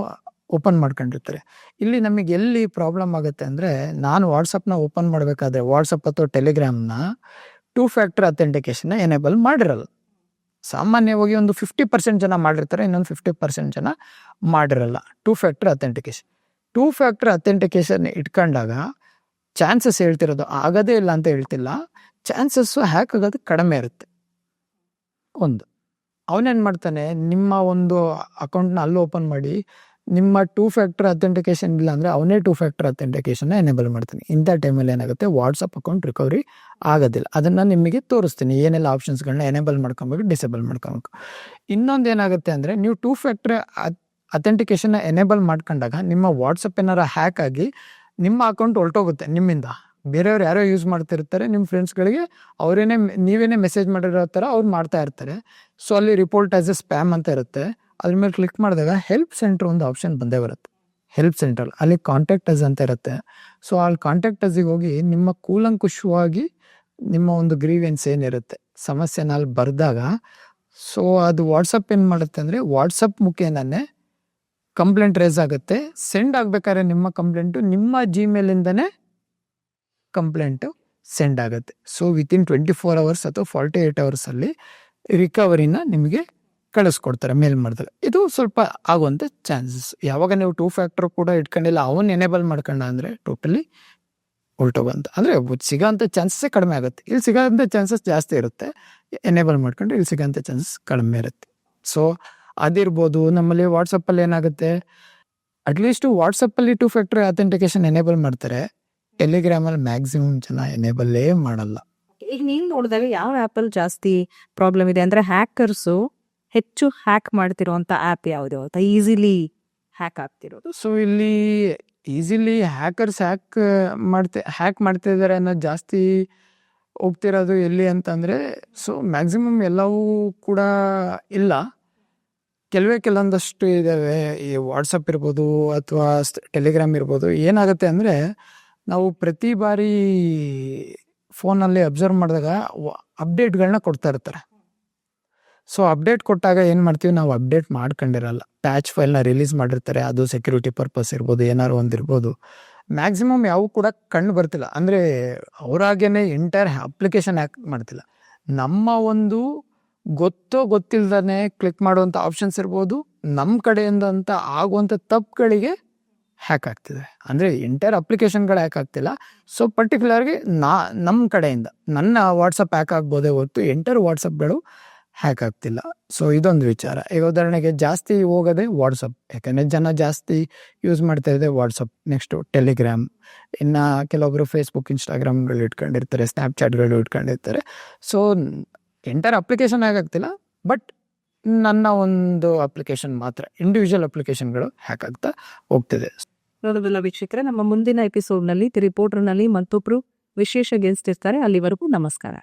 ಓಪನ್ ಮಾಡ್ಕೊಂಡಿರ್ತಾರೆ. ಇಲ್ಲಿ ನಮಗೆ ಎಲ್ಲಿ ಪ್ರಾಬ್ಲಮ್ ಆಗುತ್ತೆ ಅಂದರೆ, ನಾನು ವಾಟ್ಸಪ್ನ ಓಪನ್ ಮಾಡಬೇಕಾದ್ರೆ ವಾಟ್ಸಪ್ ಅಥವಾ ಟೆಲಿಗ್ರಾಮ್ನ 2 ಫ್ಯಾಕ್ಟರ್ ಅಥೆಂಟಿಕೇಶನ್ನ ಎನೇಬಲ್ ಮಾಡಿರಲ್ಲ. ಸಾಮಾನ್ಯವಾಗಿ ಒಂದು 50% ಜನ ಮಾಡಿರ್ತಾರೆ, ಇನ್ನೊಂದು 50% ಜನ ಮಾಡಿರಲ್ಲ 2 ಫ್ಯಾಕ್ಟರ್ ಅಥೆಂಟಿಕೇಶನ್. 2 ಫ್ಯಾಕ್ಟರ್ ಅಥೆಂಟಿಕೇಶನ್ ಇಟ್ಕೊಂಡಾಗ ಚಾನ್ಸಸ್ ಹೇಳ್ತಿರೋದು, ಆಗೋದೇ ಇಲ್ಲ ಅಂತ ಹೇಳ್ತಿಲ್ಲ, ಚಾನ್ಸಸ್ಸು ಹ್ಯಾಕ್ ಆಗೋದು ಕಡಿಮೆ ಇರುತ್ತೆ. ಅವನೇನು ಮಾಡ್ತಾನೆ, ನಿಮ್ಮ ಒಂದು ಅಕೌಂಟ್ನ ಅಲ್ಲಿ ಓಪನ್ ಮಾಡಿ ನಿಮ್ಮ 2 ಫ್ಯಾಕ್ಟರ್ ಅಥೆಂಟಿಕೇಶನ್ ಇಲ್ಲ ಅಂದರೆ ಅವನೇ 2 ಫ್ಯಾಕ್ಟರ್ ಅಥೆಂಟಿಕೇಶನ್ನ ಎನೇಬಲ್ ಮಾಡ್ತೀನಿ. ಇಂಥ ಟೈಮಲ್ಲಿ ಏನಾಗುತ್ತೆ, ವಾಟ್ಸಪ್ ಅಕೌಂಟ್ ರಿಕವರಿ ಆಗೋದಿಲ್ಲ. ಅದನ್ನು ನಿಮಗೆ ತೋರಿಸ್ತೀನಿ ಏನೆಲ್ಲ ಆಪ್ಷನ್ಸ್ಗಳನ್ನ ಎನೇಬಲ್ ಮಾಡ್ಕೊಬೇಕು, ಡಿಸೇಬಲ್ ಮಾಡ್ಕೊಬೇಕು. ಇನ್ನೊಂದು ಏನಾಗುತ್ತೆ ಅಂದರೆ, ನೀವು 2 ಫ್ಯಾಕ್ಟರ್ ಅಥೆಂಟಿಕೇಶನ್ನ ಎನೇಬಲ್ ಮಾಡ್ಕೊಂಡಾಗ ನಿಮ್ಮ ವಾಟ್ಸಪ್ ಏನಾರ ಹ್ಯಾಕ್ ಆಗಿ ನಿಮ್ಮ ಅಕೌಂಟ್ ಹೊರಟೋಗುತ್ತೆ ನಿಮ್ಮಿಂದ. ಬೇರೆಯವ್ರು ಯಾರೋ ಯೂಸ್ ಮಾಡ್ತಿರ್ತಾರೆ, ನಿಮ್ಮ ಫ್ರೆಂಡ್ಸ್ಗಳಿಗೆ ನೀವೇನೇ ಮೆಸೇಜ್ ಮಾಡಿರೋ ಥರ ಅವ್ರು ಮಾಡ್ತಾ ಇರ್ತಾರೆ. ಸೊ ಅಲ್ಲಿ ರಿಪೋರ್ಟ್ ಆಸ್ ಎ ಸ್ಪ್ಯಾಮ್ ಅಂತ ಇರುತ್ತೆ. ಅದ್ರ ಮೇಲೆ ಕ್ಲಿಕ್ ಮಾಡಿದಾಗ ಹೆಲ್ಪ್ ಸೆಂಟ್ರ್ ಒಂದು ಆಪ್ಷನ್ ಬಂದೇ ಬರುತ್ತೆ. ಹೆಲ್ಪ್ ಸೆಂಟ್ರಲ್ ಅಲ್ಲಿ ಕಾಂಟ್ಯಾಕ್ಟ್ ಅಸ್ ಅಂತ ಇರುತ್ತೆ. ಸೊ ಅಲ್ಲಿ ಕಾಂಟ್ಯಾಕ್ಟ್ ಅಸ್ಸಿಗೆ ಹೋಗಿ ನಿಮ್ಮ ಕೂಲಂಕುಷವಾಗಿ ನಿಮ್ಮ ಒಂದು ಗ್ರೀವೆನ್ಸ್ ಏನಿರುತ್ತೆ, ಸಮಸ್ಯೆನ ಅಲ್ಲಿ ಬರೆದಾಗ, ಸೊ ಅದು ವಾಟ್ಸಪ್ ಏನು ಮಾಡುತ್ತೆ ಅಂದರೆ, ವಾಟ್ಸಪ್ ಮುಖೇನನೇ ಕಂಪ್ಲೇಂಟ್ ರೇಸ್ ಆಗುತ್ತೆ. ಸೆಂಡ್ ಆಗಬೇಕಾದ್ರೆ ನಿಮ್ಮ ಕಂಪ್ಲೇಂಟು ನಿಮ್ಮ ಜಿಮೇಲಿಂದನೇ ಕಂಪ್ಲೇಂಟು ಸೆಂಡ್ ಆಗುತ್ತೆ. ಸೊ ವಿತಿನ್ 24 ಅವರ್ಸ್ ಅಥವಾ 48 ಅವರ್ಸಲ್ಲಿ ರಿಕವರಿನ ನಿಮಗೆ ಕಳಿಸ್ಕೊಡ್ತಾರೆ ಮೇಲ್ ಮಾಡಿದಾಗ. ಇದು ಸ್ವಲ್ಪ ಆಗುವಂಥ ಚಾನ್ಸಸ್. ಯಾವಾಗ ನೀವು 2 ಫ್ಯಾಕ್ಟರ್ ಕೂಡ ಇಟ್ಕೊಂಡಿಲ್ಲ, ಅವನ್ನ ಎನೇಬಲ್ ಮಾಡ್ಕೊಂಡ ಅಂದರೆ ಟೋಟಲಿ ಹೊರಟೋಗಂತ, ಅಂದರೆ ಸಿಗೋಂಥ ಚಾನ್ಸಸ್ಸೇ ಕಡಿಮೆ ಆಗುತ್ತೆ. ಇಲ್ಲಿ ಸಿಗೋಂಥ ಚಾನ್ಸಸ್ ಜಾಸ್ತಿ ಇರುತ್ತೆ. ಎನೇಬಲ್ ಮಾಡ್ಕೊಂಡ್ರೆ ಇಲ್ಲಿ ಸಿಗೋಂಥ ಚಾನ್ಸಸ್ ಕಡಿಮೆ ಇರುತ್ತೆ. ಸೊ ಅದಿರ್ಬೋದು. ನಮ್ಮಲ್ಲಿ ವಾಟ್ಸಪ್ಪಲ್ಲಿ ಏನಾಗುತ್ತೆ, ಅಟ್ಲೀಸ್ಟು ವಾಟ್ಸಪ್ಪಲ್ಲಿ 2 ಫ್ಯಾಕ್ಟರ್ ಅಥೆಂಟಿಕೇಶನ್ ಎನೇಬಲ್ ಮಾಡ್ತಾರೆ. ಟೆಲಿಗ್ರಾಮಲ್ಲಿ ಮ್ಯಾಕ್ಸಿಮಮ್ ಜನ ಎನೇಬಲ್ಲೇ ಮಾಡಲ್ಲ. ಈಗ ನೀವು ನೋಡಿದಾಗ ಯಾವ ಆ್ಯಪಲ್ಲಿ ಜಾಸ್ತಿ ಪ್ರಾಬ್ಲಮ್ ಇದೆ ಅಂದರೆ, ಹ್ಯಾಕರ್ಸು ಹೆಚ್ಚು ಹ್ಯಾಕ್ ಮಾಡ್ತಿರೋಂಥ ಆ್ಯಪ್ ಯಾವುದು ಅಂತ, ಈಸಿಲಿ ಹ್ಯಾಕ್ ಆಗ್ತಿರೋದು? ಸೊ ಇಲ್ಲಿ ಈಸಿಲಿ ಹ್ಯಾಕರ್ಸ್ ಹ್ಯಾಕ್ ಮಾಡ್ತಿದ್ದಾರೆ ಅನ್ನೋದು ಜಾಸ್ತಿ ಹೋಗ್ತಿರೋದು ಎಲ್ಲಿ ಅಂತಂದರೆ, ಸೊ ಮ್ಯಾಕ್ಸಿಮಮ್ ಎಲ್ಲವೂ ಕೂಡ ಇಲ್ಲ, ಕೆಲವೊಂದಷ್ಟು ಇದ್ದಾವೆ. ಈ ವಾಟ್ಸಪ್ ಇರ್ಬೋದು ಅಥವಾ ಟೆಲಿಗ್ರಾಮ್ ಇರ್ಬೋದು. ಏನಾಗುತ್ತೆ ಅಂದರೆ, ನಾವು ಪ್ರತಿ ಬಾರಿ ಫೋನಲ್ಲಿ ಅಬ್ಸರ್ವ್ ಮಾಡಿದಾಗ ಅಪ್ಡೇಟ್ಗಳನ್ನ ಕೊಡ್ತಾ ಇರ್ತಾರೆ. ಸೊ ಅಪ್ಡೇಟ್ ಕೊಟ್ಟಾಗ ಏನು ಮಾಡ್ತೀವಿ, ನಾವು ಅಪ್ಡೇಟ್ ಮಾಡ್ಕೊಂಡಿರಲ್ಲ. ಪ್ಯಾಚ್ ಫೈಲ್ನ ರಿಲೀಸ್ ಮಾಡಿರ್ತಾರೆ, ಅದು ಸೆಕ್ಯೂರಿಟಿ ಪರ್ಪಸ್ ಇರ್ಬೋದು, ಏನಾರು ಒಂದು ಇರ್ಬೋದು. ಮ್ಯಾಕ್ಸಿಮಮ್ ಯಾವು ಕೂಡ ಕಂಡು ಬರ್ತಿಲ್ಲ. ಅಂದರೆ ಅವರಾಗೇನೆ ಎಂಟೈರ್ ಅಪ್ಲಿಕೇಶನ್ ಹ್ಯಾಕ್ ಮಾಡ್ತಿಲ್ಲ. ನಮ್ಮ ಒಂದು ಗೊತ್ತಿಲ್ದೇ ಕ್ಲಿಕ್ ಮಾಡುವಂಥ ಆಪ್ಷನ್ಸ್ ಇರ್ಬೋದು, ನಮ್ಮ ಕಡೆಯಿಂದ ಅಂತ ಆಗುವಂಥ ತಪ್ಪುಗಳಿಗೆ ಹ್ಯಾಕ್ ಆಗ್ತಿದೆ. ಅಂದರೆ ಎಂಟೈರ್ ಅಪ್ಲಿಕೇಶನ್ಗಳು ಹ್ಯಾಕ್ ಆಗ್ತಿಲ್ಲ. ಸೊ ಪರ್ಟಿಕ್ಯುಲರ್ಗೆ ನಮ್ಮ ಕಡೆಯಿಂದ ನನ್ನ ವಾಟ್ಸಪ್ ಹ್ಯಾಕ್ ಆಗ್ಬೋದೇ ಹೊರತು ಎಂಟೈರ್ ವಾಟ್ಸಪ್ಗಳು ಹ್ಯಾಕ್ ಆಗ್ತಿಲ್ಲ. ಸೊ ಇದೊಂದು ವಿಚಾರ. ಈಗ ಉದಾಹರಣೆಗೆ ಜಾಸ್ತಿ ಹೋಗೋದೇ ವಾಟ್ಸಪ್, ಯಾಕಂದರೆ ಜನ ಜಾಸ್ತಿ ಯೂಸ್ ಮಾಡ್ತಾ ಇದೆ ವಾಟ್ಸಪ್. ನೆಕ್ಸ್ಟು ಟೆಲಿಗ್ರಾಮ್, ಇನ್ನು ಕೆಲವೊಬ್ಬರು ಫೇಸ್ಬುಕ್, ಇನ್ಸ್ಟಾಗ್ರಾಮ್ಗಳು ಇಟ್ಕೊಂಡಿರ್ತಾರೆ, ಸ್ನ್ಯಾಪ್ಚಾಟ್ಗಳು ಇಟ್ಕೊಂಡಿರ್ತಾರೆ. ಸೊ ಎಂಟೈರ್ ಅಪ್ಲಿಕೇಶನ್ ಹ್ಯಾಕ್ ಆಗ್ತಿಲ್ಲ, ಬಟ್ ನನ್ನ ಒಂದು ಅಪ್ಲಿಕೇಶನ್ ಮಾತ್ರ, ಇಂಡಿವಿಜುವಲ್ ಅಪ್ಲಿಕೇಶನ್ಗಳು ಹ್ಯಾಕ್ ಆಗ್ತಾ ಹೋಗ್ತಿದೆ. ನೋಡೋದಿಲ್ಲ ವೀಕ್ಷಕರೇ, ನಮ್ಮ ಮುಂದಿನ ಎಪಿಸೋಡ್ನಲ್ಲಿ ರಿಪೋರ್ಟರ್ನಲ್ಲಿ ಮತ್ತೊಬ್ಬರು ವಿಶೇಷ ಗೆಸ್ಟ್ ಇರ್ತಾರೆ. ಅಲ್ಲಿವರೆಗೂ ನಮಸ್ಕಾರ.